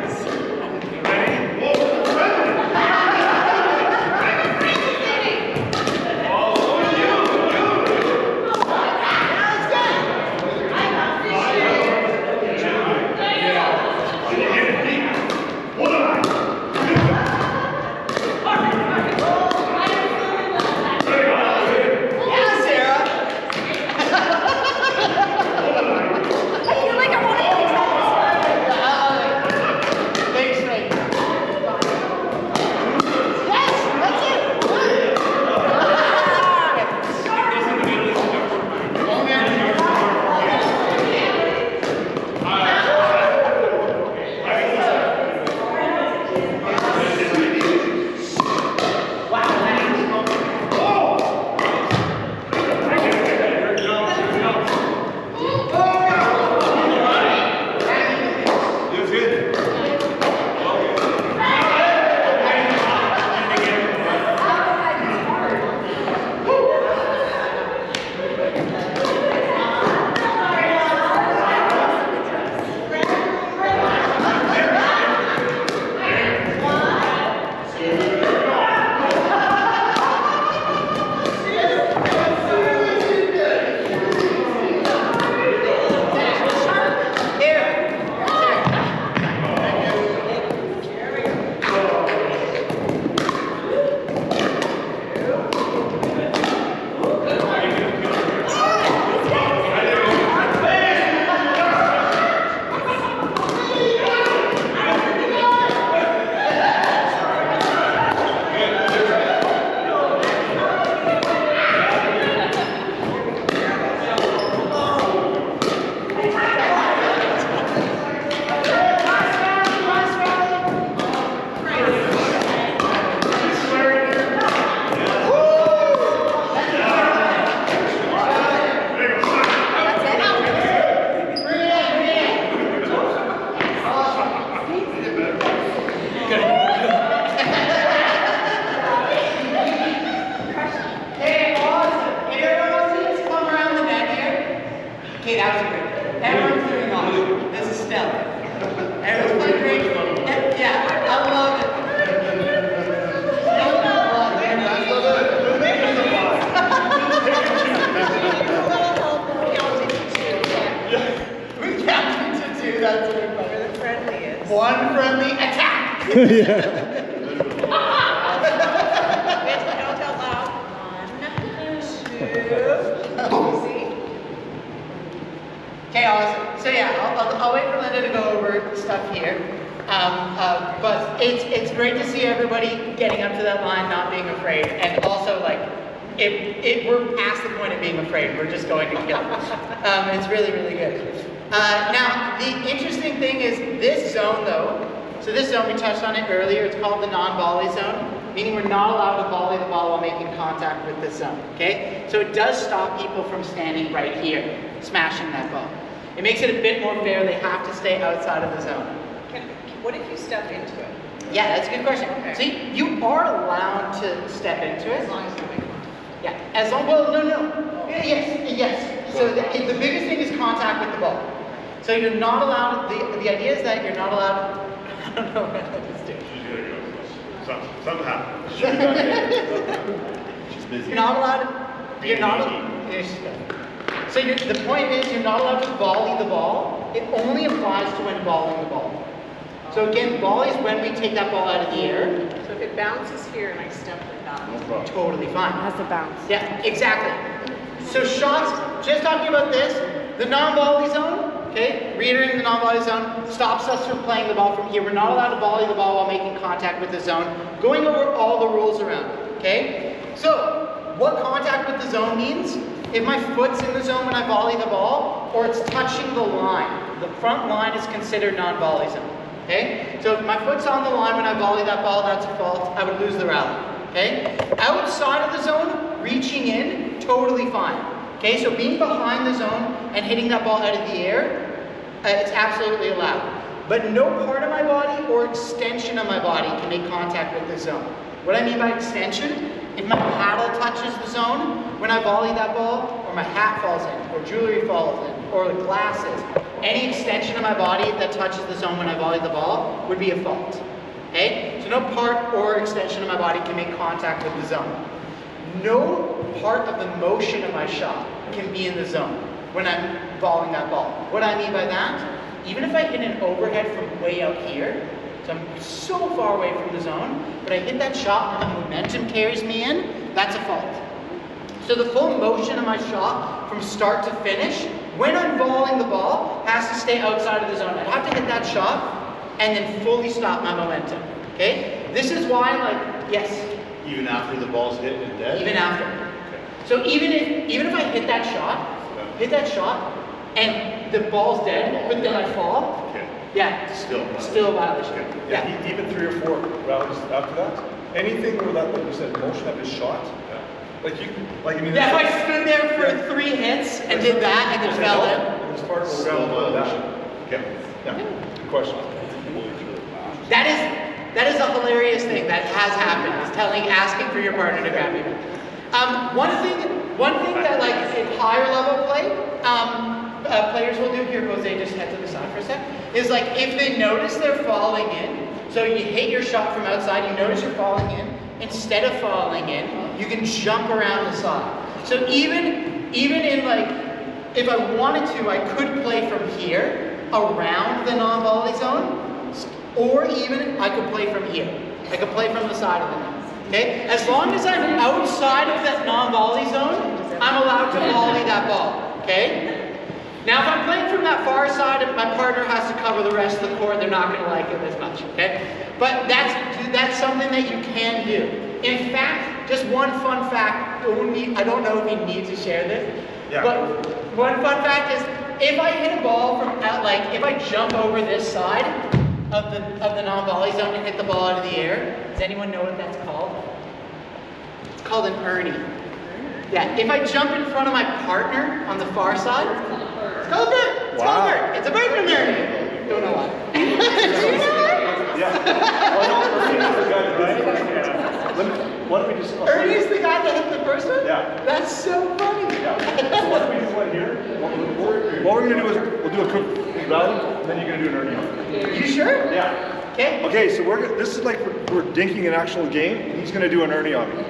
Okay, that was great. Everyone's doing awesome. This is stellar. Everyone's doing great. Yeah, I love it. We counted to two, that's what we're We're the friendliest. One friendly attack. We have to count out loud. 1, 2, see? Okay, awesome. So yeah, I'll wait for Linda to go over stuff here. But it's great to see everybody getting up to that line, not being afraid, and also like, we're past the point of being afraid. We're just going to kill it. It's really, really good. Now, the interesting thing is this zone though, so this zone, we touched on it earlier, it's called the non-volley zone, meaning we're not allowed to volley the ball while making contact with this zone, okay? So it does stop people from standing right here, smashing that ball. It makes it a bit more fair, they have to stay outside of the zone. What if you step into it? Yeah, that's a good question. Okay. See, you are allowed to step into it. As long as you make contact. Yeah, as long, well, no. Yes. So the biggest thing is contact with the ball. So you're not allowed, the idea is that you're not allowed, I don't know what Linda's doing. She's gonna go. Something happened. She's busy. You're not allowed, you're not, here she goes. So the point is you're not allowed to volley the ball. It only applies to when volleying the ball. So again, volley is when we take that ball out of the air. So if it bounces here and I step like that. No problem. Totally fine. Has to bounce. Yeah, exactly. So shots, just talking about this, the non-volley zone, okay, reiterating the non-volley zone, stops us from playing the ball from here. We're not allowed to volley the ball while making contact with the zone. Going over all the rules around it, okay? So, what contact with the zone means, if my foot's in the zone when I volley the ball, or it's touching the line, the front line is considered non-volley zone, okay? So if my foot's on the line when I volley that ball, that's a fault, I would lose the rally, okay? Outside of the zone, reaching in, totally fine. Okay, so being behind the zone and hitting that ball out of the air, it's absolutely allowed. But no part of my body or extension of my body can make contact with the zone. What I mean by extension, if my paddle touches the zone, when I volley that ball, or my hat falls in, or jewelry falls in, or the glasses, any extension of my body that touches the zone when I volley the ball would be a fault. Okay, so no part or extension of my body can make contact with the zone. No part of the motion of my shot can be in the zone when I'm volleying that ball. What I mean by that, even if I hit an overhead from way out here, so I'm so far away from the zone, but I hit that shot and the momentum carries me in, that's a fault. So the full motion of my shot from start to finish, when I'm volleying the ball, has to stay outside of the zone. I'd have to hit that shot and then fully stop my momentum, okay? This is why, like, yes? Even after the ball's hit and dead? Even after. So even if I hit that shot, and the ball's dead, but then I fall, Okay. yeah, Still. still a violation. Okay. Yeah. Even 3 or 4 rounds after that, anything where that, like you said, motion of his shot, like you, like I mean. Yeah, if I stood there for 3 hits and did that and then fell in. There's part of the Still round of that. violation. Okay. Yeah, good question. That is a hilarious thing that has happened, is asking for your partner to grab you. One thing that like in higher level play, players will do here, Jose, just head to the side for a sec, is like if they notice they're falling in, so you hit your shot from outside, you notice you're falling in, instead of falling in, you can jump around the side. So even in like, if I wanted to, I could play from here, around the non-volley zone, or even I could play from here. I could play from the side of the net. Okay? As long as I'm outside of that non-volley zone, I'm allowed to volley that ball. Okay? Now if I'm playing from that far side, my partner has to cover the rest of the court, they're not going to like it as much. Okay? But that's something that you can do. In fact, just one fun fact, I don't know if you need to share this, but one fun fact is, if I hit a ball from, if I jump over this side of the non-volley zone and hit the ball out of the air, does anyone know what that's called? It's called an Ernie. Yeah, if I jump in front of my partner on the far side, it's called a bird. It's called a bird. It's a bird and an Ernie. Don't know why. Do you know that? Yeah. Well, no, Ernie's the guy that did the first one. Why don't we just... Ernie's the guy that hit the first one? Yeah. That's so funny. Yeah. So why don't we do one here? One here. we're gonna do is, we'll do a quick rally, and then you're gonna do an early on. You sure? Yeah. Okay. Okay, so this is like we're dinking an actual game, and he's gonna do an early on me.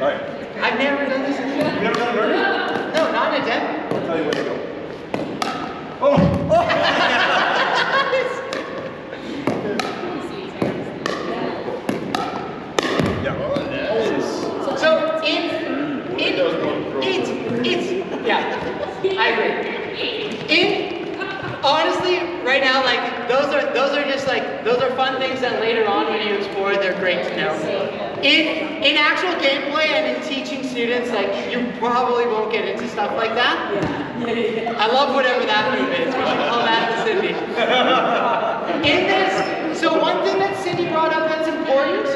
All right. I've never done this. You never done an early? No, not a demo. I'll tell you where to go. Oh! Yeah. So it's yeah, I agree. Honestly, right now, like those are just like those are fun things that later on when you explore, they're great to know. In actual gameplay and in teaching students, like you probably won't get into stuff like that. I love whatever that move is. We should call that to Cindy. In this, so one thing that Cindy brought up that's important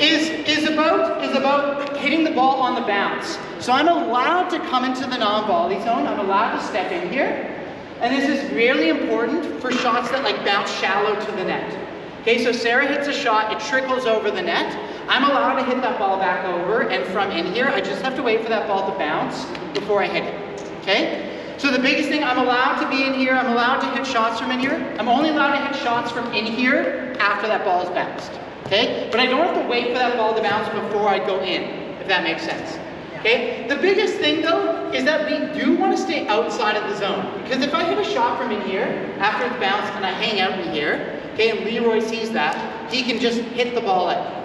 is about hitting the ball on the bounce. So I'm allowed to come into the non-volley zone. I'm allowed to step in here. And this is really important for shots that like bounce shallow to the net. Okay, so Sarah hits a shot, it trickles over the net. I'm allowed to hit that ball back over, and from in here, I just have to wait for that ball to bounce before I hit it. Okay? So the biggest thing, I'm allowed to be in here, I'm allowed to hit shots from in here. I'm only allowed to hit shots from in here after that ball is bounced. Okay? But I don't have to wait for that ball to bounce before I go in, if that makes sense. Okay? The biggest thing though is that we do want to stay outside of the zone. Because if I hit a shot from in here after it's bounced and I hang out in here, okay, and Leroy sees that, he can just hit the ball out.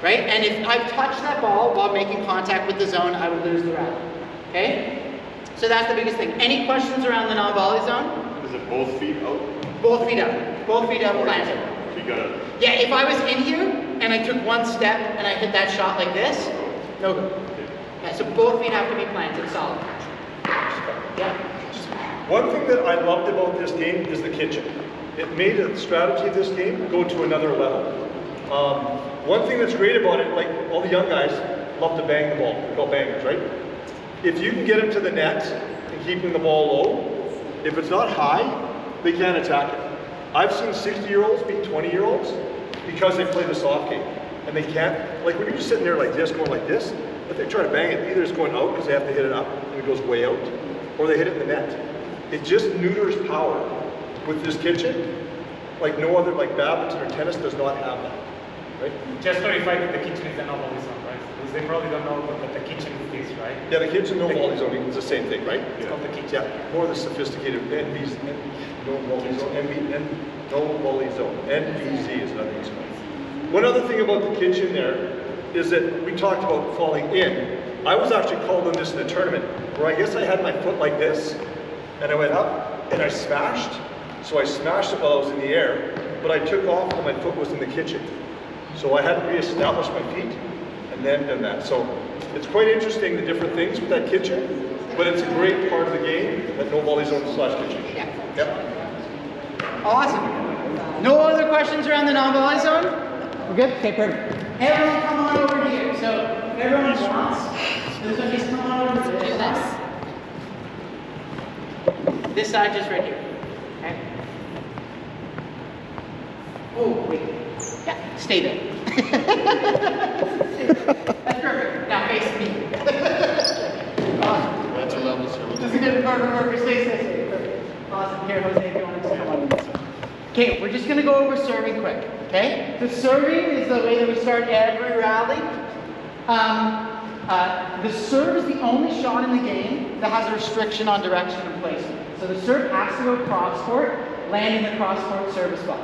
Right? And if I touch that ball while making contact with the zone, I will lose the rally. Okay? So that's the biggest thing. Any questions around the non-volley zone? Is it both feet out? Both feet out. Both feet out planted. So you gotta. Yeah, if I was in here and I took one step and I hit that shot like this, no good. Yeah, so both feet have to be planted solid. Yeah. One thing that I loved about this game is the kitchen. It made the strategy of this game go to another level. One thing that's great about it, like all the young guys love to bang the ball. They're called bangers, right? If you can get them to the net and keeping the ball low, if it's not high, they can't attack it. I've seen 60-year-olds beat 20-year-olds because they play the soft game. And they can't, like when you're just sitting there like this, going like this, if they try to bang it, either it's going out because they have to hit it up and it goes way out, or they hit it in the net. It just neuters power. With this kitchen, like no other, like badminton or tennis does not have that. Right? Just clarify that the kitchen is a no-volley zone, right? Because they probably don't know what the kitchen is, right? Yeah, the kitchen no volley zone is the same thing, right? It's called the kitchen. Yeah, more the sophisticated NVZ, no volley zone, no volley zone. NVZ is another use. One other thing about the kitchen there is that we talked about falling in. I was actually called on this in a tournament where I guess I had my foot like this, and I went up and I smashed. So I smashed it while I was in the air, but I took off when my foot was in the kitchen. So I had to reestablish my feet and then done that. So it's quite interesting the different things with that kitchen, but it's a great part of the game, that no volley zone / kitchen. Yeah. Yep. Awesome. No other questions around the non-volley zone? We're good? Okay, perfect. Everyone come on over here. So if everyone wants, this one just come on over to this side. This side just right here. Okay. Oh, wait. Yeah, stay there. That's perfect. Now face me. Awesome. That's a level, sir. This is good. Perfect. Stay. Perfect. Awesome. Here, Jose, if you want to just come on this one. Okay, we're just going to go over serving quick. Okay? The serving is the way that we start every rally. The serve is the only shot in the game that has a restriction on direction and placement. So the serve has to go cross court, land in the cross court service box.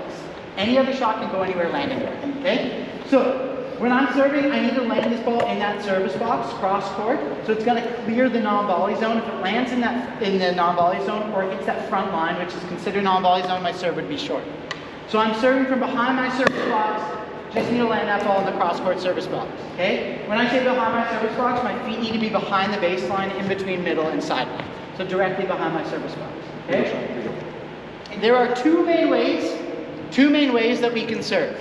Any other shot can go anywhere, land anywhere. Okay? So when I'm serving, I need to land this ball in that service box, cross court. So it's going to clear the non-volley zone. If it lands in the non-volley zone or hits that front line, which is considered non-volley zone, my serve would be short. So I'm serving from behind my service box. Just need to land that ball in the cross court service box. Okay? When I say behind my service box, my feet need to be behind the baseline, in between middle and sideline. So directly behind my service box. Okay? There are two main ways that we can serve.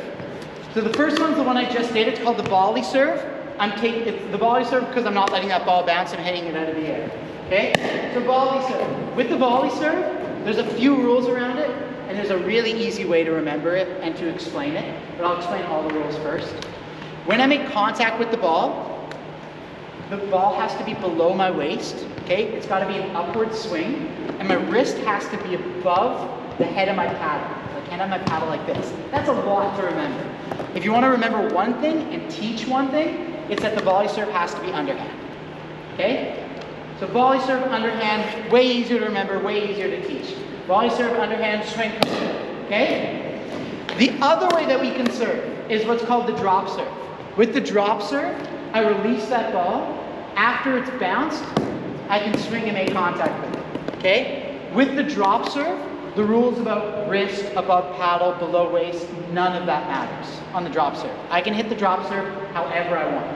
So the first one's the one I just did. It's called the volley serve. It's the volley serve because I'm not letting that ball bounce. I'm hitting it out of the air. Okay? So volley serve. With the volley serve, there's a few rules around it, and there's a really easy way to remember it and to explain it. But I'll explain all the rules first. When I make contact with the ball, the ball has to be below my waist, okay? It's got to be an upward swing, and my wrist has to be above the head of my paddle. So I can't have my paddle like this. That's a lot to remember. If you want to remember one thing and teach one thing, it's that the volley serve has to be underhand, okay? So volley serve, underhand, way easier to remember, way easier to teach. Volley serve, underhand, swing, okay? The other way that we can serve is what's called the drop serve. With the drop serve, I release that ball. After it's bounced, I can swing and make contact with it, okay? With the drop serve, the rules about wrist, above paddle, below waist, none of that matters on the drop serve. I can hit the drop serve however I want,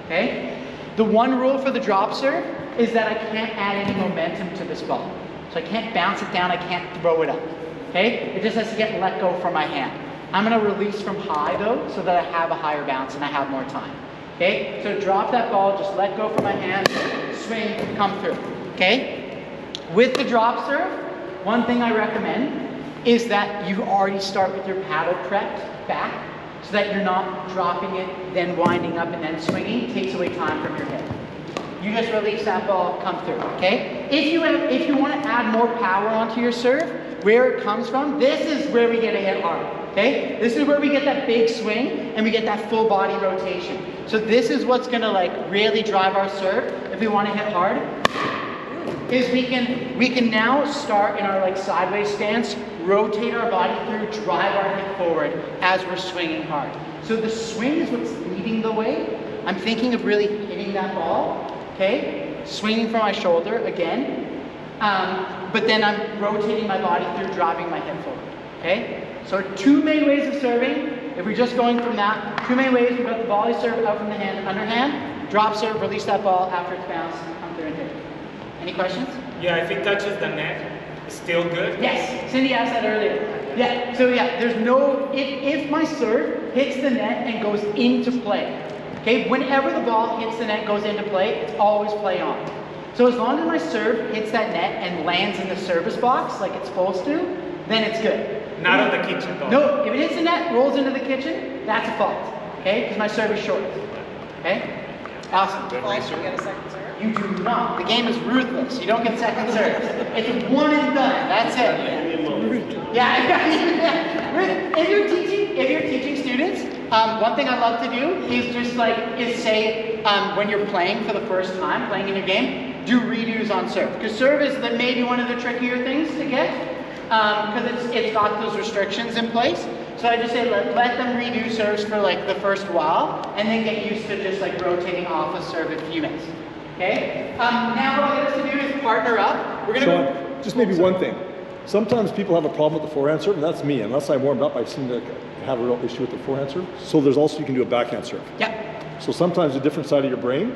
okay? The one rule for the drop serve is that I can't add any momentum to this ball. So I can't bounce it down, I can't throw it up, okay? It just has to get let go from my hand. I'm gonna release from high though, so that I have a higher bounce and I have more time, okay? So drop that ball, just let go from my hand, swing, come through, okay? With the drop serve, one thing I recommend is that you already start with your paddle prepped back so that you're not dropping it, then winding up and then swinging. It takes away time from your head. You just release that ball, come through, okay? If you want to add more power onto your serve, where it comes from, this is where we get to hit hard, okay? This is where we get that big swing and we get that full body rotation. So this is what's gonna like really drive our serve if we want to hit hard. Is we can now start in our like sideways stance, rotate our body through, drive our hip forward as we're swinging hard. So the swing is what's leading the way. I'm thinking of really hitting that ball, okay? Swinging from my shoulder again, but then I'm rotating my body through, driving my hip forward, okay? So two main ways of serving. If we're just going from that, two main ways. We've got the volley serve out from the hand, underhand, drop serve, release that ball after it's bounced, come through and hit it. Any questions? Yeah, if it touches the net, it's still good? Yes, Cindy asked that earlier. Yeah, so yeah, there's no, if my serve hits the net and goes into play, okay, whenever the ball hits the net, goes into play, it's always play on. So as long as my serve hits that net and lands in the service box like it's supposed to, then it's good. Not on the kitchen though. No, if it hits the net, rolls into the kitchen, that's a fault, okay, because my serve is short, okay? Awesome. Well, should we get a second serve? You do not. The game is ruthless. You don't get second serves. It's one and done. That's it. Yeah. If you're teaching students, one thing I love to do is say when you're playing for the first time, playing in your game, do redos on serve. Because serve is maybe one of the trickier things to get because it's got those restrictions in place. So I just say let them redo serves for like the first while, and then get used to just like rotating off a serve if you miss. Okay. Now what I'll get us to do is partner up. We're gonna Sean, just maybe one thing. Sometimes people have a problem with the forehand serve, and that's me. Unless I warmed up, I seem to have a real issue with the forehand serve. So there's also, you can do a backhand serve. Yep. So sometimes a different side of your brain,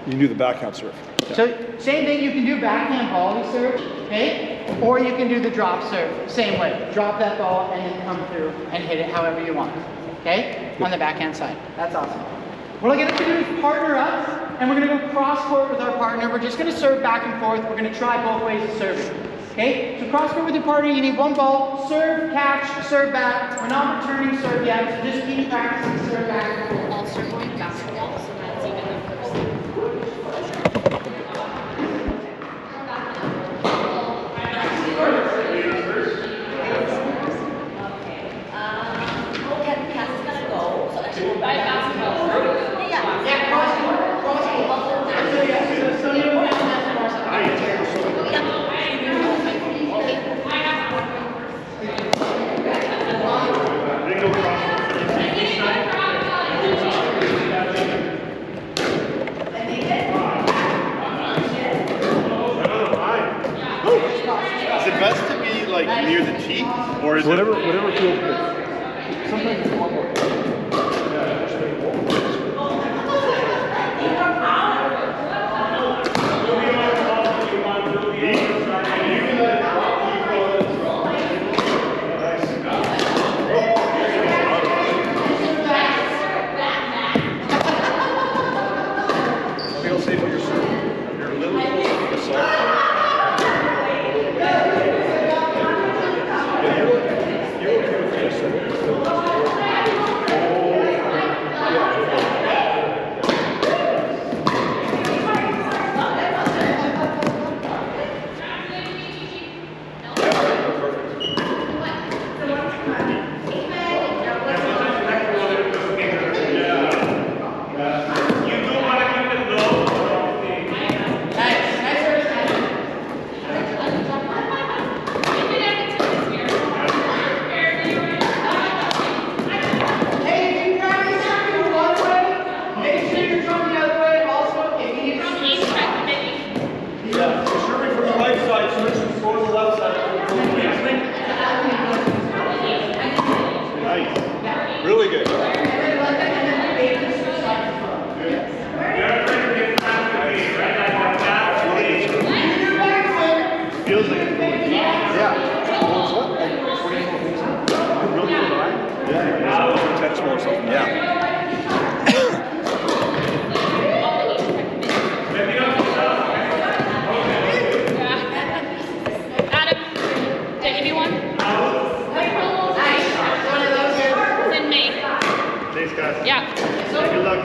you can do the backhand serve. Yeah. So same thing, you can do backhand volley serve, okay? Or you can do the drop serve, same way. Drop that ball and then come through and hit it however you want, okay? On the backhand side. That's awesome. What I'll get us to do is partner up, and we're gonna go cross court with our partner. We're just gonna serve back and forth. We're gonna try both ways of serving. Okay? So cross court with your partner, you need one ball, serve, catch, serve back. We're not returning serve yet, so just keep practicing serve back and forth. All circling basketball, so that's even the first. Okay, Cass is gonna go, so actually we'll buy basketball. Yeah. Yeah, cross court. Cross court. So yeah, so you don't have to mess with our side. Is it best to be like near the tee, or is Whatever it? feels good. Sometimes it's one more. Feel safe with your serve. You're a little close to the side. You're okay with your serve. feels like it's going fast. Yeah. Well, it's what? Like 24 minutes? Really good eye? Yeah. It's like tennis ball or something. Yeah. Adam, did I give you one? Nice. One of those here. Send me. Thanks, guys. Yeah. Good luck.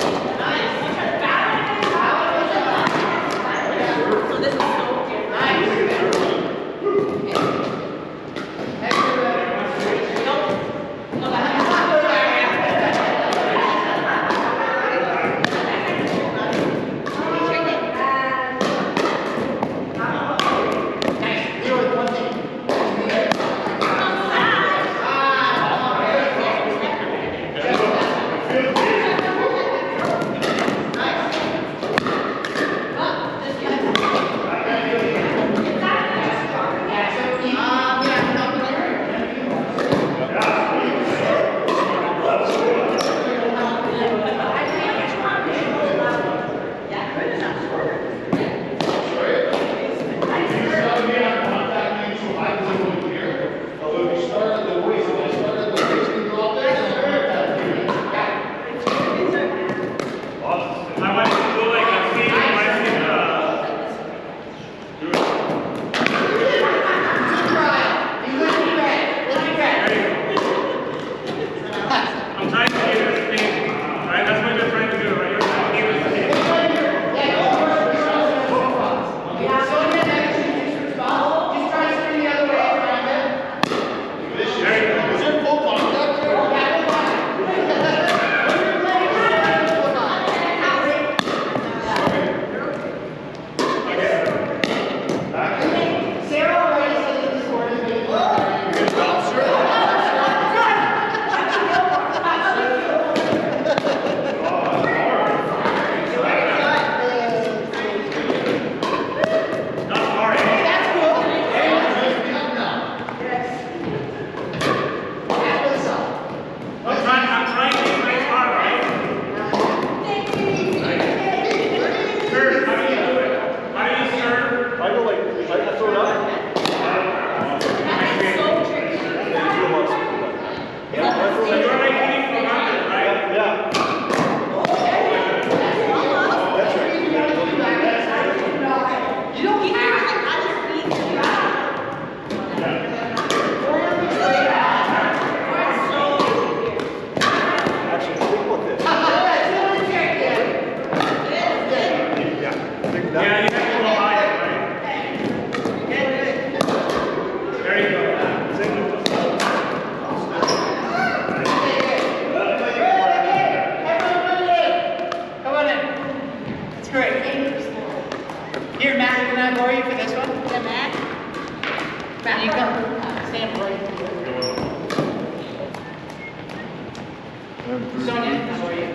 Sonia, how are you?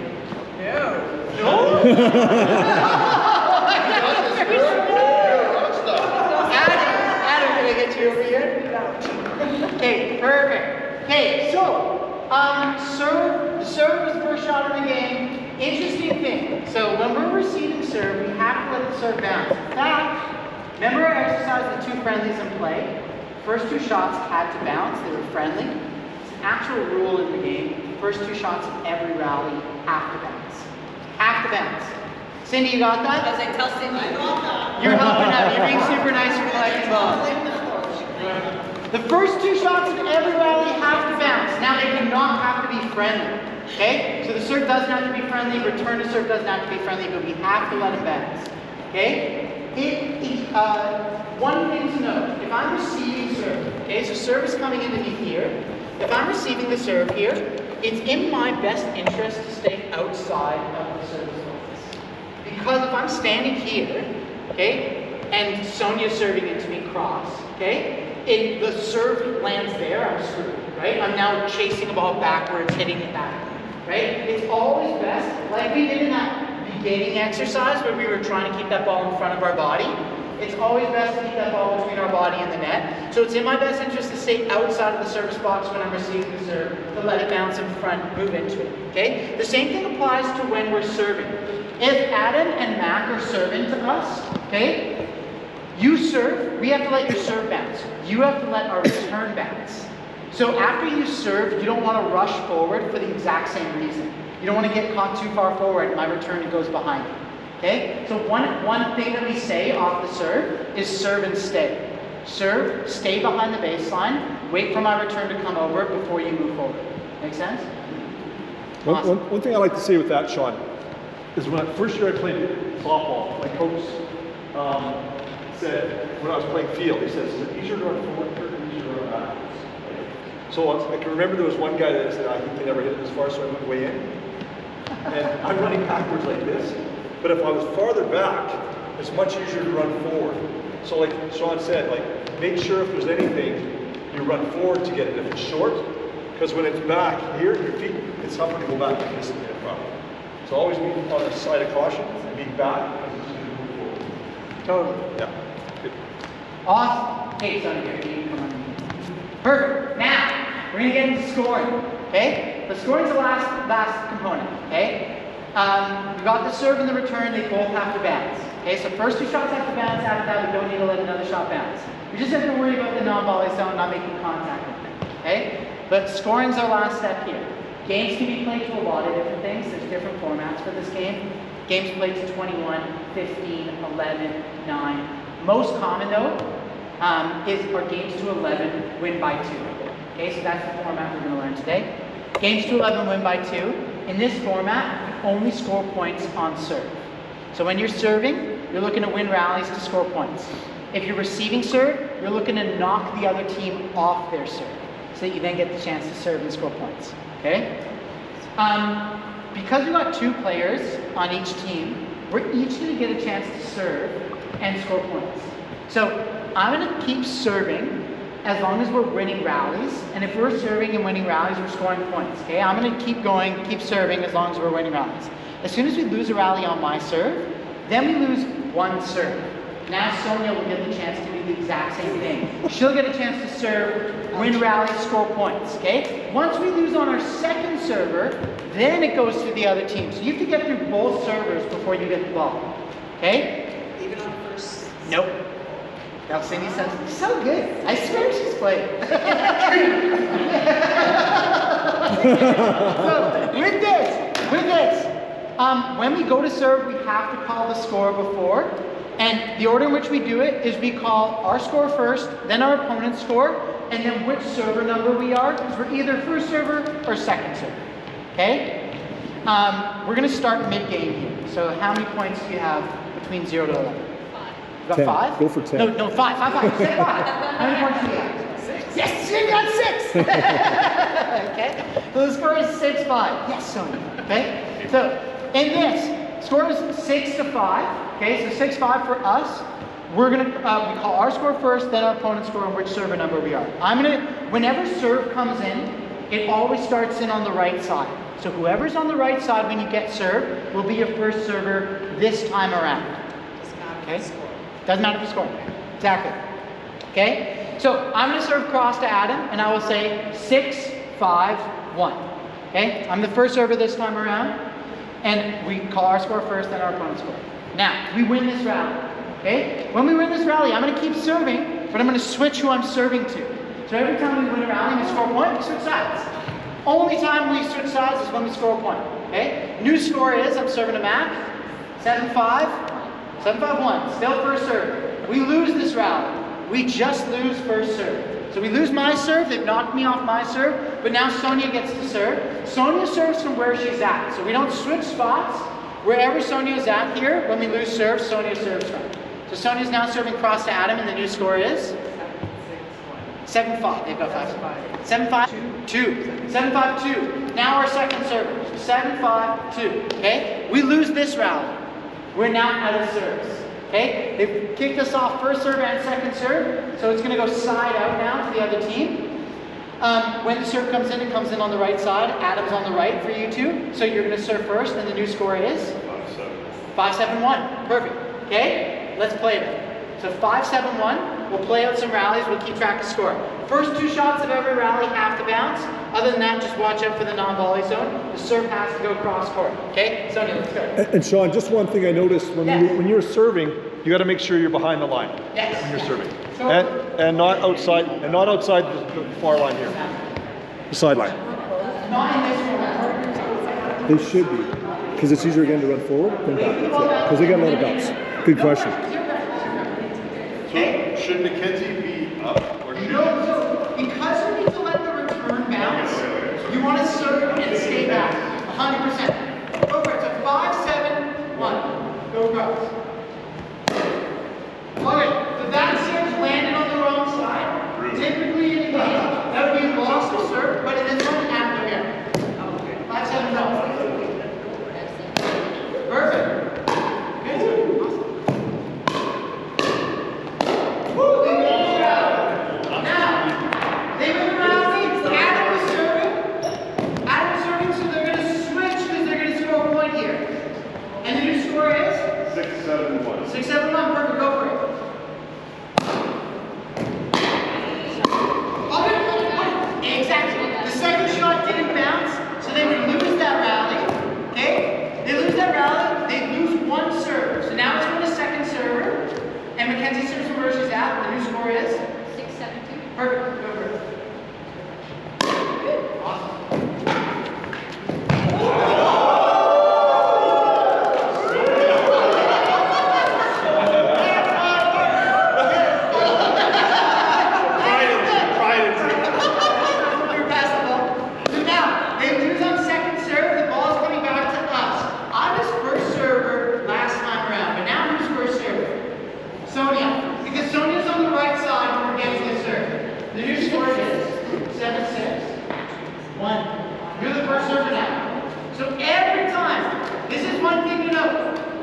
Adam, can I get you over here? Okay, perfect. Okay, so, serve was the first shot of the game. Interesting thing. So when we're receiving serve, we have to let the serve bounce. In fact, remember our exercise, the two friendlies in play? First two shots had to bounce, they were friendly. It's an actual rule in the game. First two shots of every rally have to bounce. Have to bounce. Cindy, you got that? As I tell Cindy. You're helping out. You're being super nice for collecting balls. The first two shots of every rally have to bounce. Now they do not have to be friendly. Okay? So the serve doesn't have to be friendly, return to serve doesn't have to be friendly, but we have to let them bounce. Okay? One thing to note, if I'm receiving serve, okay, so serve is coming into me here. If I'm receiving the serve here, it's in my best interest to stay outside of the service box. Because if I'm standing here, okay, and Sonia's serving into me cross, okay, the serve lands there, I'm screwed, right? I'm now chasing a ball backwards, hitting it back, right? It's always best, like we did in that beginning exercise where we were trying to keep that ball in front of our body. It's always best to keep that ball between our body and the net. So it's in my best interest to stay outside of the service box when I'm receiving the serve, to let it bounce in front, move into it, okay? The same thing applies to when we're serving. If Adam and Mac are serving to us, okay, You serve, we have to let your serve bounce. You have to let our return bounce. So after you serve, you don't want to rush forward for the exact same reason. You don't want to get caught too far forward and my return goes behind you. Okay? So one thing that we say off the serve is serve and stay. Serve, stay behind the baseline, wait for my return to come over before you move forward. Make sense? Awesome. One thing I like to say with that, Sean, is when first year I played softball, my coach said, when I was playing field, he says, is it easier to run forward or easier to run backwards? So I can remember there was one guy that said, I think they never hit it as far, so I went way in. And I'm running backwards like this, but if I was farther back, it's much easier to run forward. So like Sean said, like make sure if there's anything, you run forward to get it if it's short, because when it's back here, your feet, it's tougher to go back than this in front. So always be on the side of caution and be back as easy to move forward. Totally. Yeah. Good. Awesome. Hey, son, here, you come on. Perfect. Now, we're going to get into scoring. Okay? The scoring's the last component. Okay? We got the serve and the return, they both have to bounce. Okay, so first 2 shots have to bounce, after that we don't need to let another shot bounce. We just have to worry about the non-volley zone, not making contact with them. Okay? But scoring's our last step here. Games can be played to a lot of different things. There's different formats for this game. Games played to 21, 15, 11, 9. Most common though, is our games to 11 win by 2. Okay, so that's the format we're going to learn today. Games to 11 win by 2. In this format, you only score points on serve. So when you're serving, you're looking to win rallies to score points. If you're receiving serve, you're looking to knock the other team off their serve, so that you then get the chance to serve and score points. Okay? Because we got 2 players on each team, we're each going to get a chance to serve and score points. So I'm going to keep serving as long as we're winning rallies, and if we're serving and winning rallies, we're scoring points. Okay? I'm going to keep going, keep serving as long as we're winning rallies. As soon as we lose a rally on my serve, then we lose 1 serve. Now Sonia will get the chance to do the exact same thing. She'll get a chance to serve, win rallies, score points, okay? Once we lose on our second server, then it goes to the other team. So you have to get through both servers before you get the ball, okay? Even on the first. Nope. Now Cindy says, so good. I swear she's played. So with this, when we go to serve, we have to call the score before. And the order in which we do it is we call our score first, then our opponent's score, and then which server number we are, because we're either first server or second server. Okay? We're going to start mid-game here. So how many points do you have between 0 to 11? 5. You got 10. 5? Go for 10. No, 5. You said 5. How many points do you have? 6. Yes, you got 6. Okay? So the score is 6-5. Yes, Sonia. Okay? So in this, score is 6-5. Okay, so 6-5 for us. We're gonna we call our score first, then our opponent's score, and which server number we are. Whenever serve comes in, it always starts in on the right side. So whoever's on the right side when you get served will be your first server this time around. Okay? Doesn't matter if you score. Exactly. Okay? So I'm gonna serve cross to Adam, and I will say 6-5-1. Okay? I'm the first server this time around, and we call our score first, then our opponent's score. Now, we win this rally, okay? When we win this rally, I'm going to keep serving, but I'm going to switch who I'm serving to. So every time we win a rally and we score a point, we switch sides. Only time we switch sides is when we score a point, okay? New score is, I'm serving to Matt, 7-5, 7-5-1, still first serve. We lose this rally. We just lose first serve. So we lose my serve, they've knocked me off my serve, but now Sonia gets to serve. Sonia serves from where she's at, so we don't switch spots. Wherever Sonia's at here, when we lose serve, Sonia serves from. So Sonia's now serving cross to Adam, and the new score is? 7-5. They've got 5. 7-5-2. 7-5-2. Now our second server. 7-5-2. Okay? We lose this rally. We're now out of serves. Okay? They've kicked us off first serve and second serve, so it's going to go side out now to the other team. When the serve comes in, it comes in on the right side. Adam's on the right for you two. So you're going to serve first, and the new score is? 5-7-1. Perfect. Okay? Let's play it. So 5-7-1. we'll play out some rallies, we'll keep track of score. First 2 shots of every rally have to bounce. Other than that, just watch out for the non-volley zone. The serve has to go cross court. Okay? Sonia, let's go. And Sean, just one thing I noticed when you're serving, you got to make sure you're behind the line Yes. when you're serving, So- and not outside the far line here, the sideline. Not in this format. They should be, because it's easier again to run forward than back. Because they got a lot of bounce. Good question. Okay? Should Mackenzie be up or No, so because you need to let the return bounce, you want to serve and stay back. 100%. Go for it. So 5, 7, 1. Go across. Okay, the back serve landed on the wrong side. Typically in the game, that would be lost to serve, but in this one, after here. 5, 7, 1. Perfect. Good. Awesome. Woo! They move around. Now, they move around. Adam was serving. Adam was serving, so they're going to switch because they're going to score a point here. And the new score is? 6, 7, 1. 6, 7, 1. Perfect. Go for it. Exactly. The second shot didn't bounce, so they would lose that rally. Okay? They lose that rally, they lose 1 serve. So now it's going to second server. And Mackenzie serves from where she's at. The new score is? 6, 7, 2. Perfect. Go for it. Good. Awesome. You're past the ball. So now, they lose on second serve. The ball's coming back to us. I was first server last time around, but now who's first server? Sonia. Because Sonia's on the right side when we're getting this serve. The new score is 7, 6. 1. You're the first server now. So every time, this is one thing to know.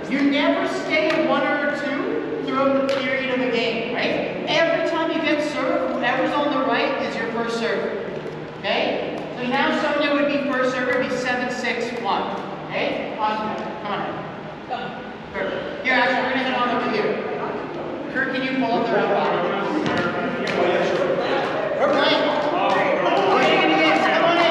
You never stay at 1 or 2 throughout the period of a game, right? Every time you get served, whoever's on the right is your first server. Okay? So now Sonia would be first server, it'd be 7, 6, 1. Okay? Awesome. Come on. Perfect. Here, actually, we're gonna head on over here. Kirk, can you pull up the round robin? We're playing. We're playing again. Come on in.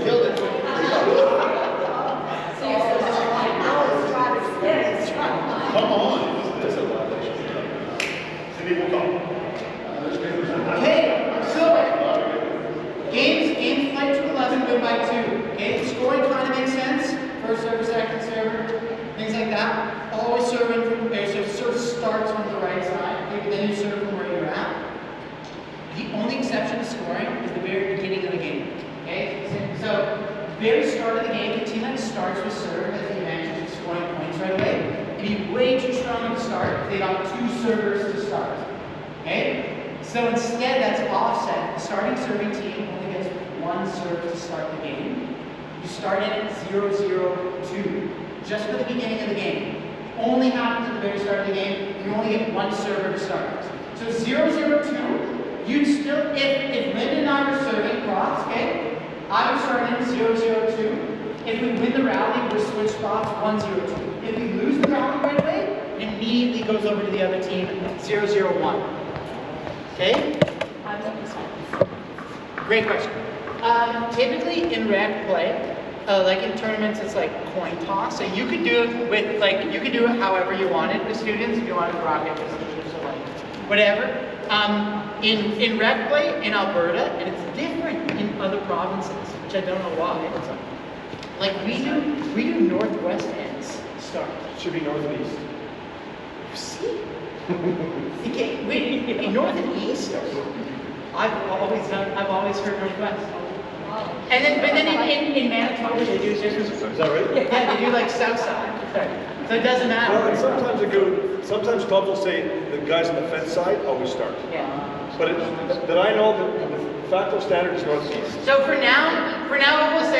Killed it. Come on. Cindy will come. Okay, so games played to 11, win by 2. Okay, the scoring kind of makes sense. First server, second server, things like that. Always serving from there, so serve starts on the right side. Okay, then you serve from where you're at. The only exception to scoring is the very beginning of the game. Okay, so very start of the game, the team that starts with serve has the advantage of scoring points right away. It'd be way too strong at the start if they got 2 servers to start. Okay? So instead, that's offset. The starting serving team only gets 1 serve to start the game. You start in at 0-0-2, just for the beginning of the game. Only happens at the very start of the game. You only get 1 server to start. So 0-0-2, you'd still, if Linda and I were serving cross, okay? I would start in 0-0-2. If we win the rally, we're switch spots 1-0-2. If we lose the rally right away, it immediately goes over to the other team 0-0-1. Okay? Great question. Typically in rec play, like in tournaments, it's like coin toss. So you could do it with you could do it however you wanted with students. If you wanted rocket scissors or like whatever. In rec play in Alberta, and it's different in other provinces, which I don't know why. Like we do northwest ends start. Should be north and east. See? Okay, wait, north and east? I've always heard northwest. And then, but then in Manitoba they do different. Is that right? Yeah, they do like south side. So it doesn't matter. Well, and sometimes they go. Sometimes clubs will say the guys on the fence side always start. Yeah. But that I know the de facto standard is north and east. So for now what we'll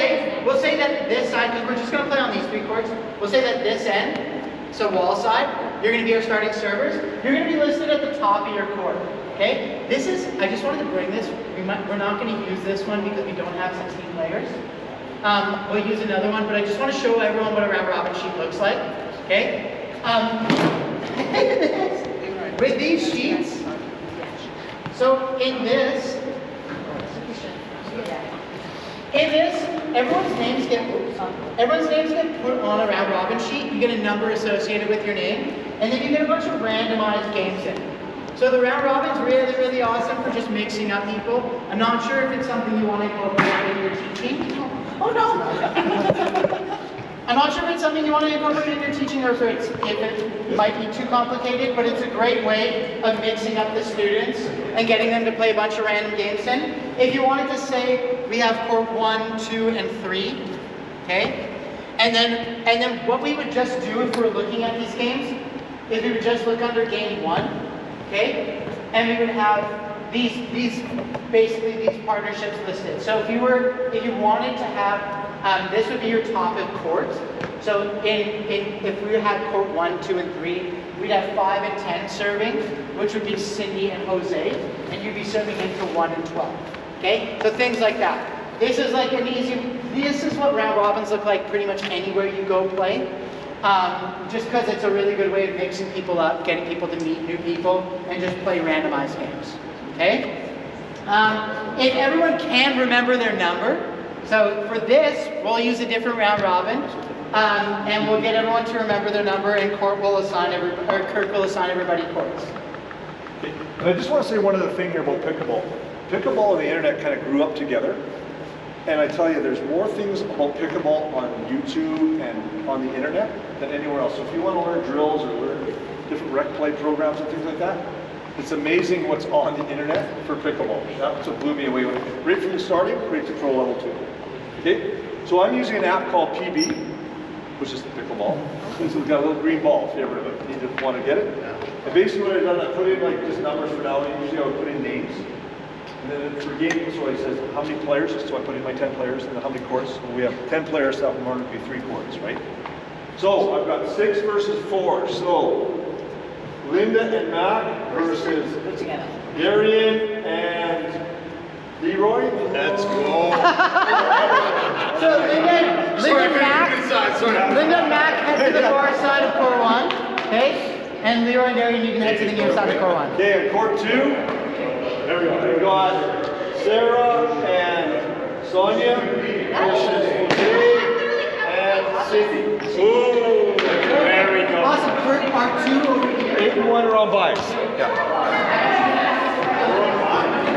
say that this side, because we're just going to play on these 3 courts, we'll say that this end, so wall side, you're going to be our starting servers. You're going to be listed at the top of your court. Okay? This is, I just wanted to bring this, we're not going to use this one because we don't have 16 players. We'll use another one, but I just want to show everyone what a round robin sheet looks like. Okay? With these sheets, so in this, everyone's names get put on a round robin sheet. You get a number associated with your name, and then you get a bunch of randomized games in. So the round robin's really, really awesome for just mixing up people. I'm not sure if it's something you want to incorporate in your teaching. Oh no! I'm not sure if it's something you want to incorporate in your teaching or if it might be too complicated, but it's a great way of mixing up the students and getting them to play a bunch of random games in. If you wanted to say, we have court 1, 2, and 3, okay? And then what we would just do if we're looking at these games is we would just look under game 1, okay? And we would have these partnerships listed. So if you wanted to have, this would be your top of court. So if we had court 1, 2, and 3, we'd have 5 and 10 serving, which would be Cindy and Jose, and you'd be serving into 1 and 12. Okay? So things like that. This is like this is what round robins look like pretty much anywhere you go play. Just because it's a really good way of mixing people up, getting people to meet new people, and just play randomized games. Okay? If everyone can remember their number, so for this, we'll use a different round robin, and we'll get everyone to remember their number, and Kirk will assign everybody courts. Okay. And I just want to say one other thing here about pickleball. Pickleball and the internet kind of grew up together, and I tell you, there's more things about pickleball on YouTube and on the internet than anywhere else. So if you want to learn drills or learn different rec play programs and things like that, it's amazing what's on the internet for pickleball. That's what blew me away right from the starting, right to pro level 2. Okay, so I'm using an app called PB, which is the pickleball. This has got a little green ball if you ever need to want to get it. And basically what I've done, I put in like just numbers for now. Usually I would put in names. And then for game, so it says how many players, so I put in my 10 players, and then how many courts. So we have 10 players, so that would be 3 courts, right? So I've got 6 versus 4. So Linda and Mac versus Darian and Leroy. Let's go. So Linda and Mac head to the far side of court 1, okay? And Leroy and Darian, you can head to the near side of court 1. Okay, and court 2, there we go. We got Sarah and Sonia versus Jose and Cindy. Ooh, there we go. Awesome, court part 2 over here. 8 and 1 are on bias. Yeah.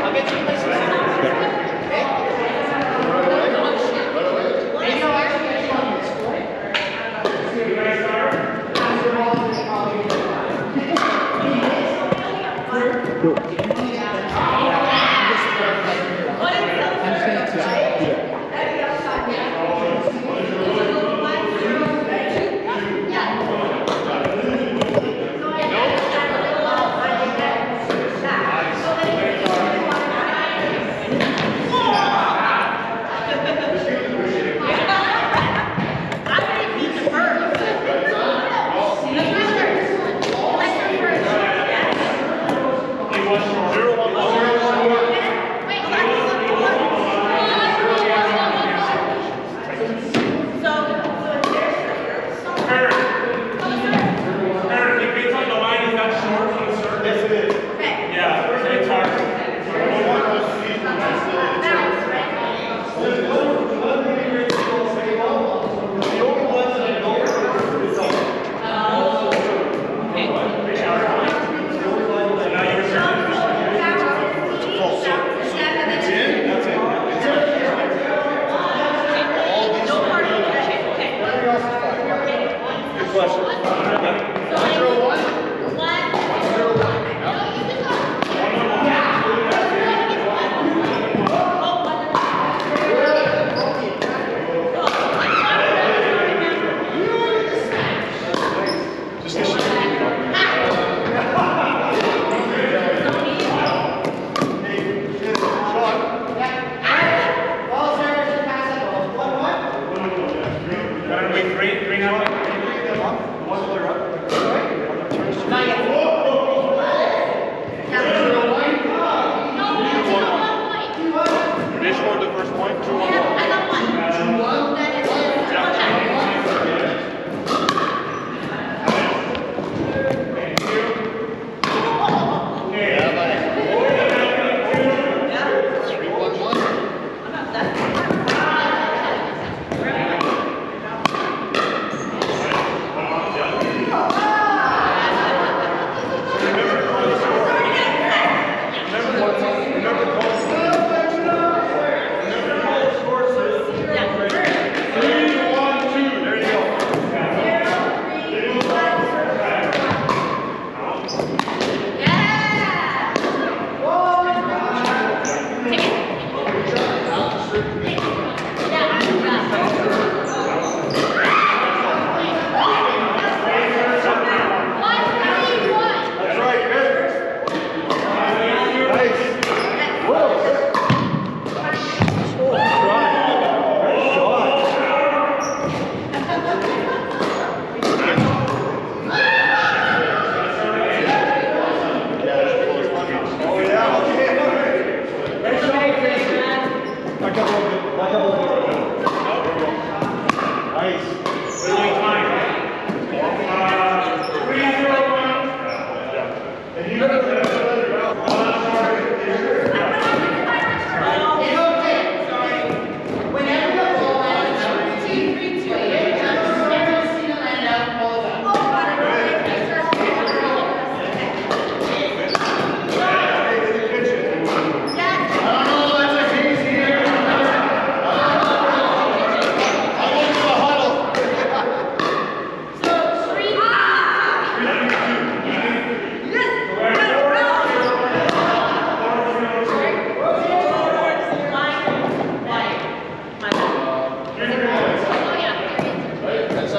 I'll get you places. Okay? Maybe I'll actually get you on this, They scored the first point, 2-1.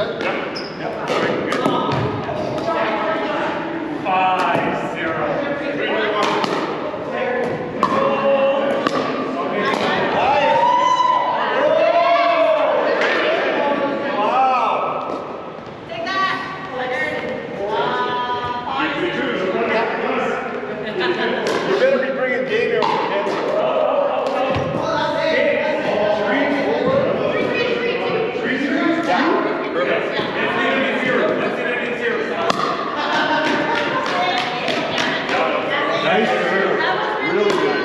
start? Yeah, very good. 5-0. 3-1. Take that, Leonard. You better be bringing Davey over the head. Nice, really good.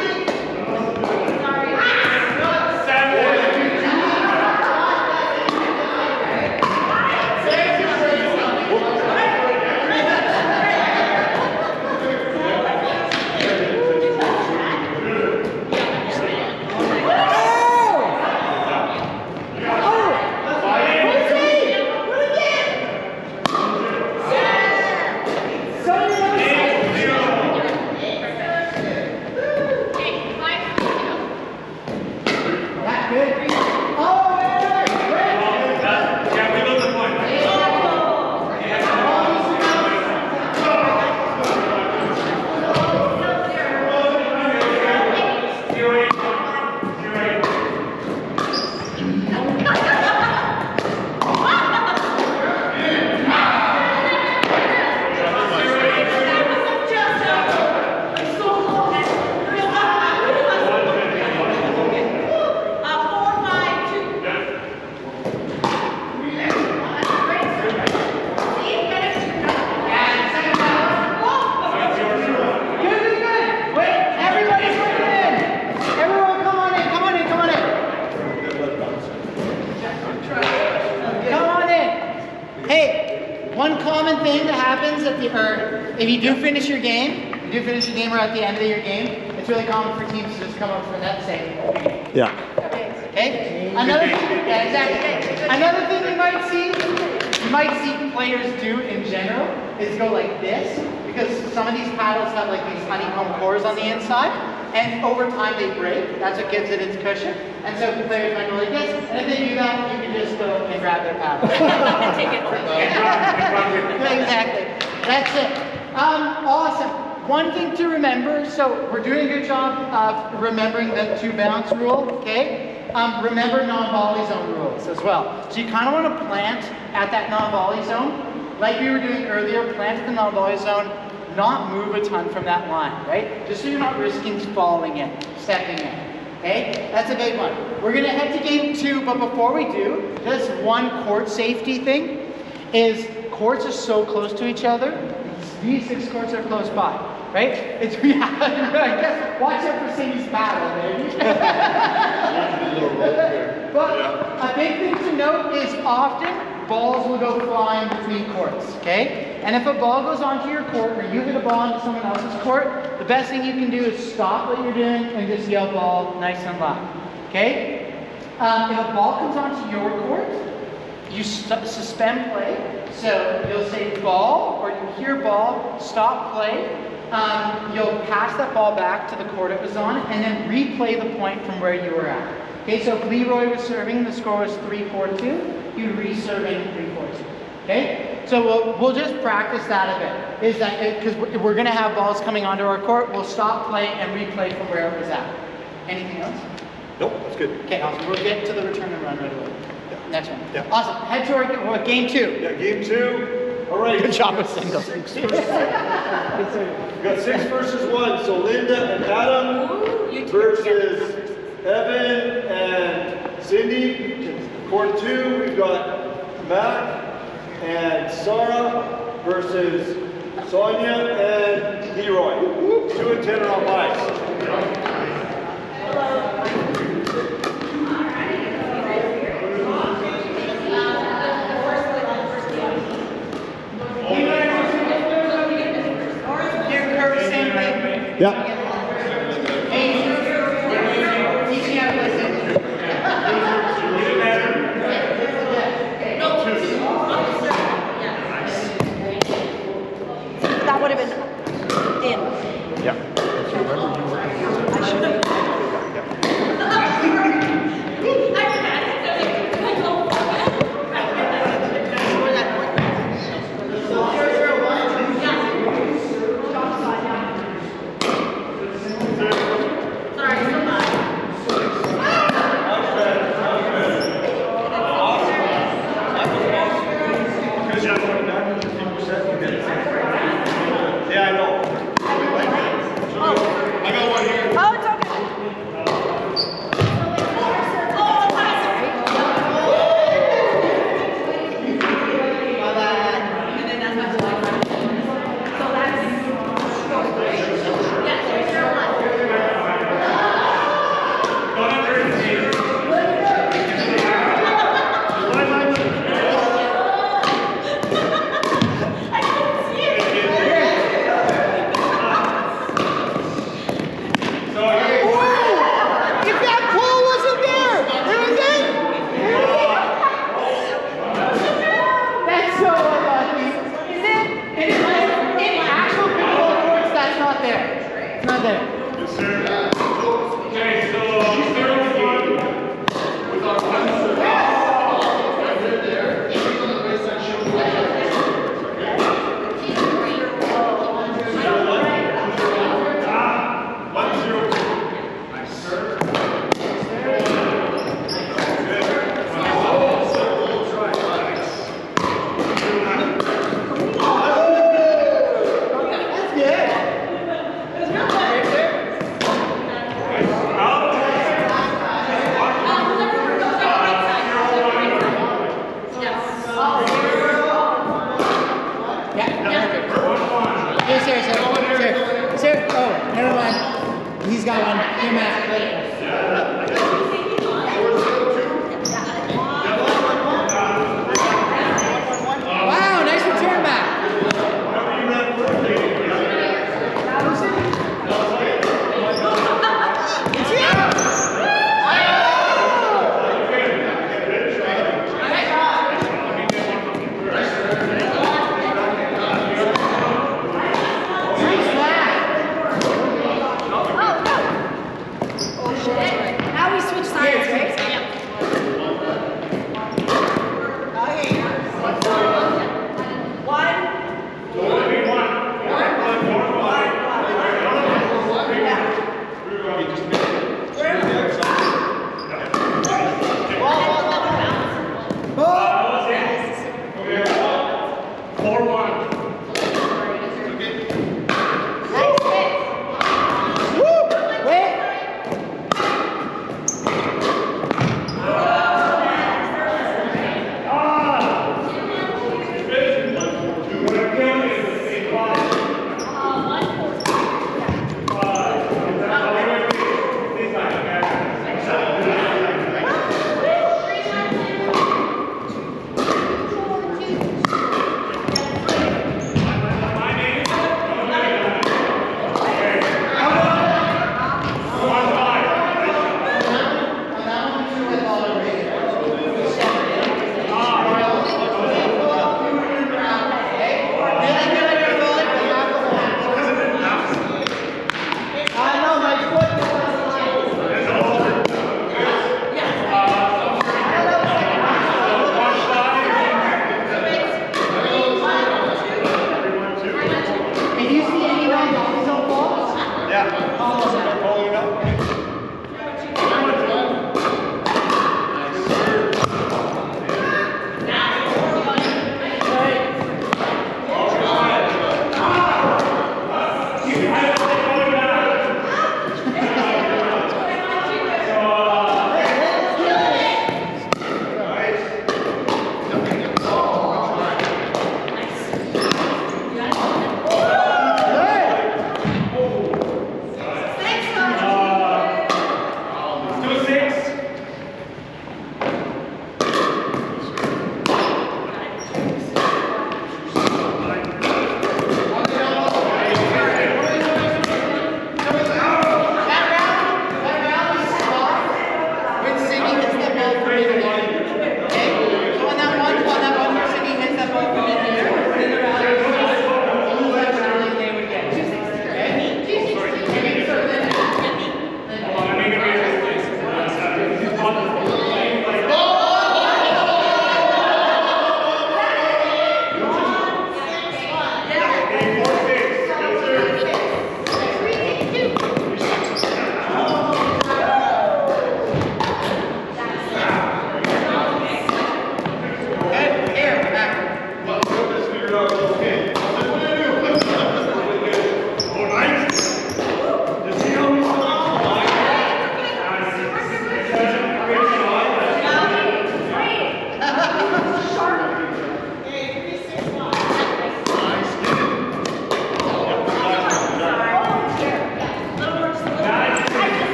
One common thing that happens if you do finish your game, or at the end of your game, it's really common for teams to just come up to the net and say, Yeah. okay? Another thing, yeah, exactly. Another thing you might see players do in general is go like this, because some of these paddles have like these honeycomb cores on the inside, and over time they break. That's what gives it its cushion. And so the players might go like this, and if they do that, you can just go and grab their paddle. Take it from there. Exactly. That's it. Awesome. One thing to remember, so we're doing a good job of remembering the 2 bounce rule, okay? Remember non-volley zone rules as well. So you kind of want to plant at that non-volley zone. Like we were doing earlier, plant at the non-volley zone, not move a ton from that line, right? Just so you're not risking falling in, stepping in. Okay, that's a big one. We're gonna head to game 2, but before we do, just one court safety thing is courts are so close to each other. These 6 courts are close by, right? It's I guess watch out for Cindy's battle, baby. But a big thing to note is often balls will go flying between courts, okay? And if a ball goes onto your court or you hit a ball into someone else's court, the best thing you can do is stop what you're doing and just yell ball nice and loud, okay? If a ball comes onto your court, you suspend play. So you'll say ball, or you hear ball, stop play. You'll pass that ball back to the court it was on, and then replay the point from where you were at. Okay, so if Leroy was serving, the score was 3-4-2, you'd re-serving 3-4-2. Okay, so we'll just practice that a bit. Is that because we're going to have balls coming onto our court, we'll stop play and replay from where it was at. Anything else? Nope, that's good. Okay, awesome. We'll get to the return and run right away. Next one. Yeah. Awesome. Head to our game 2. Yeah, game 2. All right. Good job with singles. We've got 6 versus 1. So Linda and Adam versus Evan and Cindy. Court 2, we've got Matt and Sarah versus Sonia and Leroy. 2 and 10 are on mice. Yeah. That would have been in. Yeah. I should have. you, Matt. Wow, nice return, Matt. Now we switch sides, right?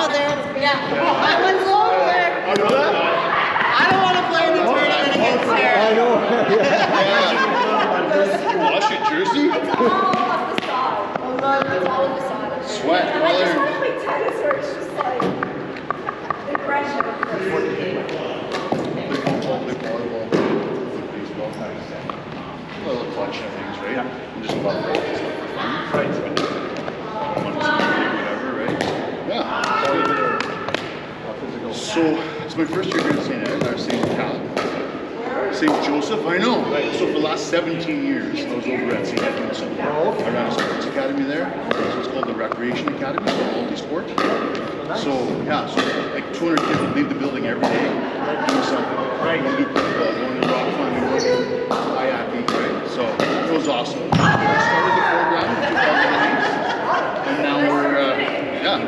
out there. Yeah. That one's over. You know that? I don't want to play in the tournament against Sarah. I know. Wash your jersey? It's all off the side. It's all of the side. Sweat. And I just want to play tennis where it's just like aggression. Volleyball, baseball, a little clutch and things, right? And just love it. Right. Whatever, right? Yeah. So it's my first year here at St. Ed, or St. Joseph, I know. Right. So for the last 17 years, I was over at St. Ed. So I ran a sports academy there. So it's called the Recreation Academy, so multi-sport. So yeah, so like 200 kids would leave the building every day, doing something. Right. Going to do pickleball, going to rock climbing, going to kayaking, right? So it was awesome. I started the program in 2008, and now we're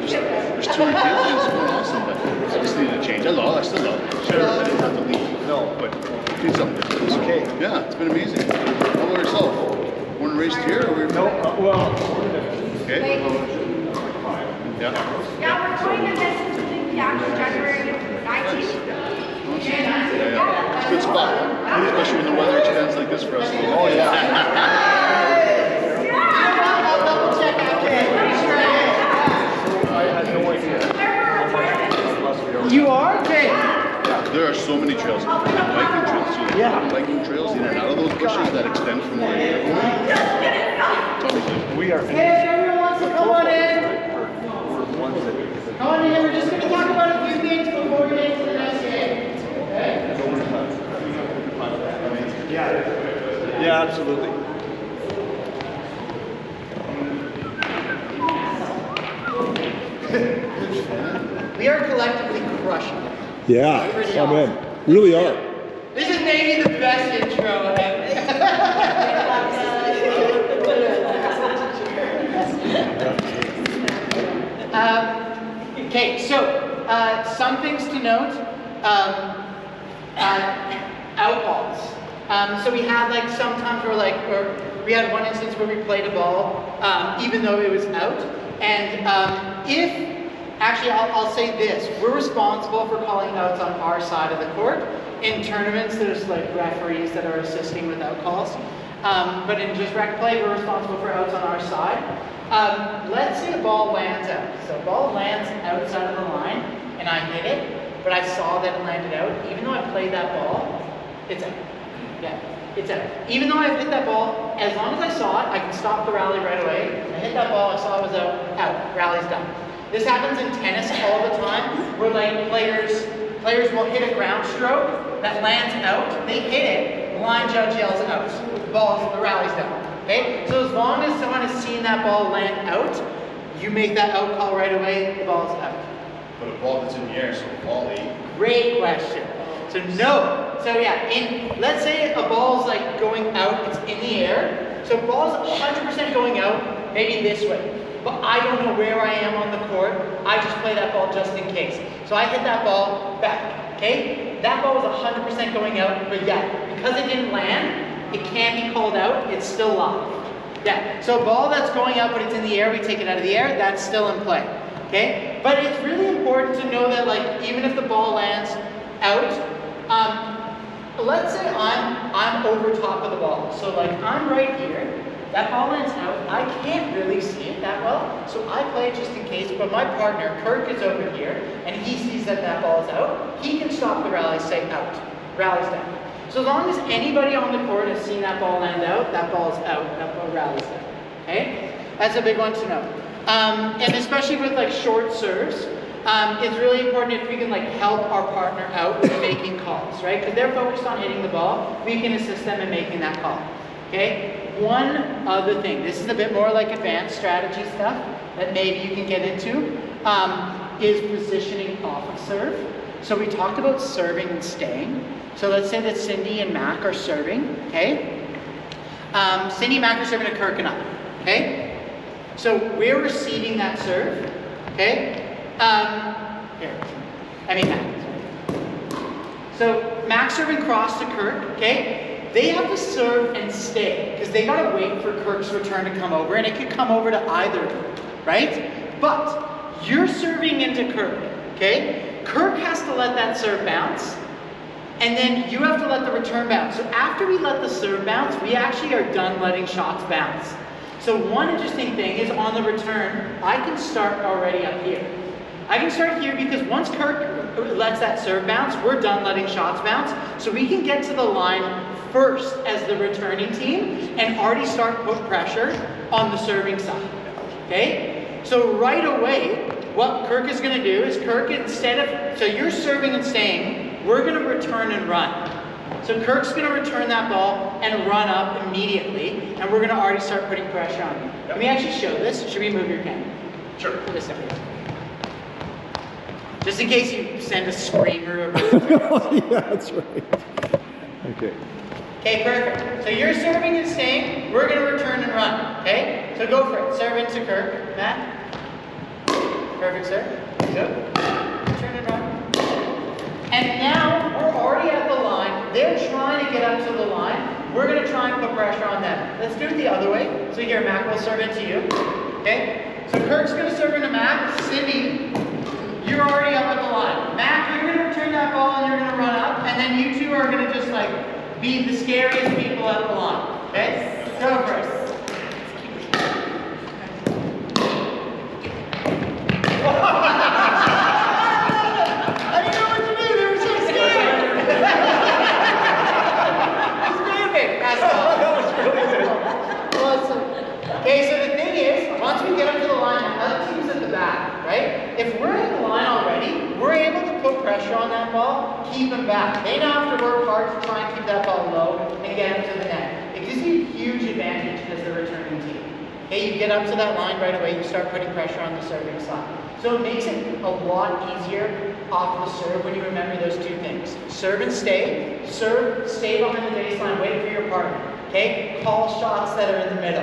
there's 200 kids, and it's going awesome. But I just needed to change. I still love it. Sure, I didn't have to leave. No, but do something different. So, okay. Yeah, it's been amazing. How about yourself? Born and raised here, or No, well. Okay. Yeah. Yeah, we're going to this January 19th. Yeah. It's a good spot, huh? Especially when the weather extends like this for us. Oh, yeah. I'll double check. I had no idea. You are? Okay. There are so many trails. And biking trails too. Yeah. Biking trails in and out of those bushes that extend from where you're going. It's amazing. We are. Hey, everyone wants to come on in. Come on in. We're just going to talk about a few things before we get to the next game. Okay? Yeah, absolutely. We are collectively crushing it. Yeah, Pretty I'm in. awesome. Really are. This is maybe the best intro ever. Okay, so some things to note. Outballs. So we had like sometimes we had one instance where we played a ball even though it was out. And I'll say this, we're responsible for calling outs on our side of the court. In tournaments, there's like referees that are assisting with out calls. But in just rec play, we're responsible for outs on our side. Let's say a ball lands out. So a ball lands outside of the line, and I hit it, but I saw that it landed out. Even though I played that ball, it's out. Yeah, it's out. Even though I hit that ball, as long as I saw it, I can stop the rally right away. I hit that ball, I saw it was out, rally's done. This happens in tennis all the time, where like players will hit a ground stroke that lands out, they hit it, the line judge yells out, the rally's done. Okay? So as long as someone has seen that ball land out, you make that out call right away, the ball's out. But a ball that's in the air, so a volley. Great question. So no. So yeah, let's say a ball's like going out, it's in the air. So ball's 100% going out, maybe this way. But I don't know where I am on the court. I just play that ball just in case. So I hit that ball back, okay? That ball was 100% going out, but yeah, because it didn't land, it can be called out, it's still live. Yeah, so a ball that's going out but it's in the air, we take it out of the air, that's still in play, okay? But it's really important to know that like, even if the ball lands out, let's say I'm over top of the ball. So like, I'm right here. That ball lands out, I can't really see it that well, so I play it just in case, but my partner, Kirk, is over here, and he sees that that ball's out, he can stop the rally, say out, rally's down. So as long as anybody on the court has seen that ball land out, that ball's out, that ball rallies down, okay? That's a big one to know. And especially with like short serves, it's really important if we can like help our partner out with making calls, right? Because they're focused on hitting the ball, we can assist them in making that call, okay? One other thing, this is a bit more like advanced strategy stuff that maybe you can get into, is positioning off of serve. So we talked about serving and staying. So let's say that Cindy and Mac are serving, okay? Cindy and Mac are serving to Kirk and I, okay? So we're receiving that serve, okay? Mac. So Mac's serving cross to Kirk, okay? They have to serve and stay, because they gotta wait for Kirk's return to come over, and it could come over to either, right? But you're serving into Kirk, okay? Kirk has to let that serve bounce, and then you have to let the return bounce. So after we let the serve bounce, we actually are done letting shots bounce. So one interesting thing is on the return, I can start already up here. I can start here because once Kirk lets that serve bounce, we're done letting shots bounce. So we can get to the line first as the returning team and already start put pressure on the serving side, okay? So right away, what Kirk is gonna do is so you're serving and staying, we're gonna return and run. So Kirk's gonna return that ball and run up immediately, and we're gonna already start putting pressure on you. Can we actually show this? Should we move your camera? Sure. Put this over here. Just in case you send a screamer. Yeah, that's right. Okay. Okay, perfect. So you're serving and staying, we're gonna return and run, okay? So go for it. Serve into Kirk. Matt? Perfect, sir. Good. Return and run. And now we're already at the line. They're trying to get up to the line. We're gonna try and put pressure on them. Let's do it the other way. So here, Mac will serve into you. Okay? So Kirk's gonna serve into Mac. Cindy, you're already up at the line. Mac, you're gonna return that ball and you're gonna run up, and then you two are gonna just like be the scariest people at the line. Okay? Go for it. I didn't know what to do. They were so scared. It's perfect. That's all. That was really good. Awesome. Okay, so the thing is, once we get up to the line, the other team's at the back, right? If we're in the line already, we're able to put pressure on that ball, keep them back. They now have to work hard to try and keep that ball low and get it to the net. It gives you a huge advantage as the returning team. Okay, you get up to that line right away, you start putting pressure on the serving side. So it makes it a lot easier off the serve when you remember those two things. Serve and stay. Serve, stay behind the baseline, wait for your partner. Okay? Call shots that are in the middle.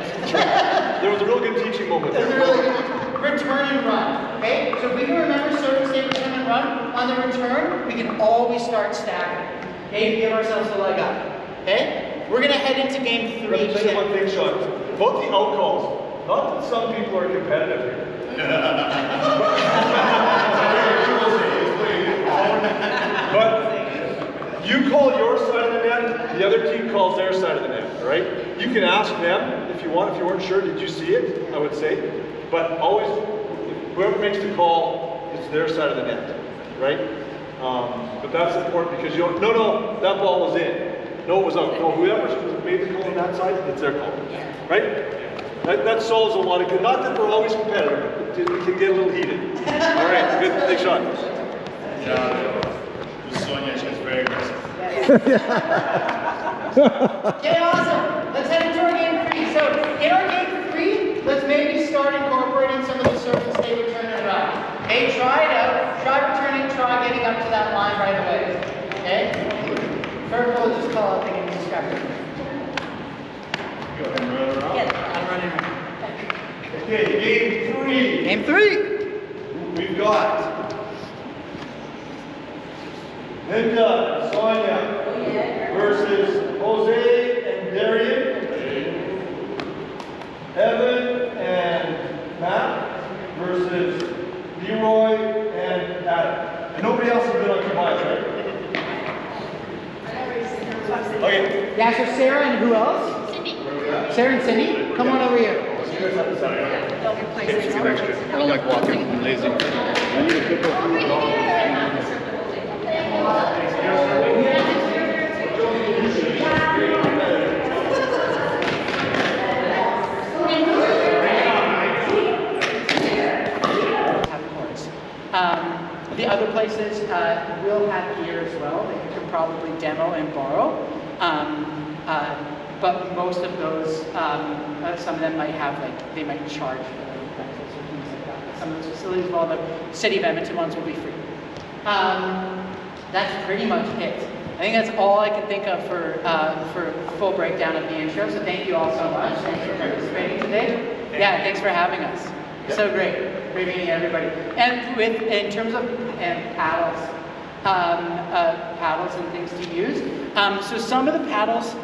There was a real good teaching moment. There's a really good return and run. Okay? So if we can remember serve and stay, return and run, on the return, we can always start stacking. Okay? To give ourselves a leg up. Okay? We're gonna head into game 3. Let me tell you one thing, Sean. About the out calls, not that some people are competitive here. But you call your side of the net, the other team calls their side of the net, right? You can ask them if you want, if you weren't sure, did you see it? I would say. But always, whoever makes the call, it's their side of the net, right? But that's important because you don't, no, that ball was in. No, it was out. No, whoever made the call on that side, it's their call, right? That solves a lot of good. Not that we're always competitive, but we can get a little heated. All right, good. Thanks, Sean. Sonia, she's very aggressive. Okay, awesome. Let's head into our game 3. So in our game 3, let's maybe start incorporating some of the serve and stay, return and run. Okay, try it out. Try returning, try getting up to that line right away. Okay? First, we'll just call out the game discovery. Go ahead and run around. I'm running around. Okay, game 3. Game 3. We've got Linda, Sonia versus Jose and Darian. Evan and Matt versus Leroy and Adam. And nobody else has been on combined, right? Okay. Yeah, so Sarah and who else? Cindy. Sarah and Cindy, come on over here. I don't like walking, I'm lazy. I need a pickle. The other places will have gear as well that you can probably demo and borrow. But most of those, some of them might have they might charge for them, or things like that. Some of those facilities, well, the City of Edmonton ones will be free. That's pretty much it. I think that's all I can think of for a full breakdown of the intro. So thank you all so much. Thanks for participating today. Yeah, thanks for having us. So great meeting everybody. And in terms of paddles, paddles and things to use. So some of the paddles,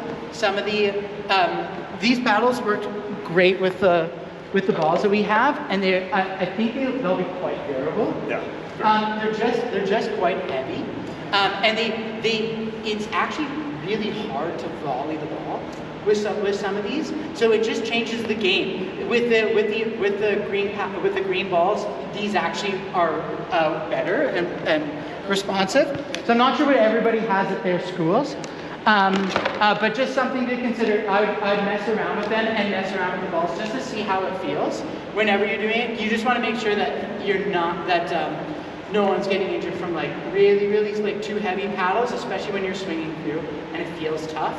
these paddles work great with the with the balls that we have, and I think they'll be quite durable. Yeah. They're just quite heavy, and it's actually really hard to volley the ball with some of these. So it just changes the game. With the green balls, these actually are better and responsive. So I'm not sure what everybody has at their schools, but just something to consider. I'd mess around with them and mess around with the balls just to see how it feels. Whenever you're doing it, you just want to make sure that you're not no one's getting injured from like really like too heavy paddles, especially when you're swinging through and it feels tough.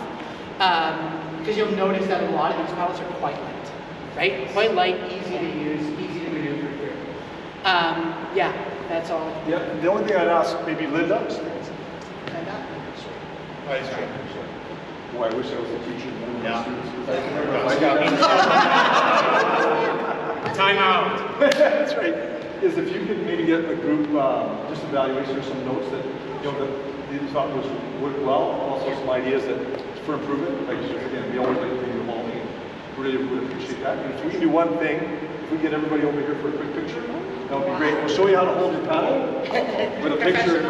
Because you'll notice that a lot of these paddles are quite light, right? Quite light, easy to use, easy to maneuver through. Yeah, that's all. Yeah, the only thing I'd ask, maybe Linda. Boy, I wish I was a teacher. Time out. That's right. Is if you could maybe get a group just evaluation or some notes that that you thought was worked well, also some ideas that for improvement. Like again, we always like to do the whole thing. Really would appreciate that. And if we can do one thing, if we get everybody over here for a quick picture, that would be great. We'll show you how to hold your paddle with a picture.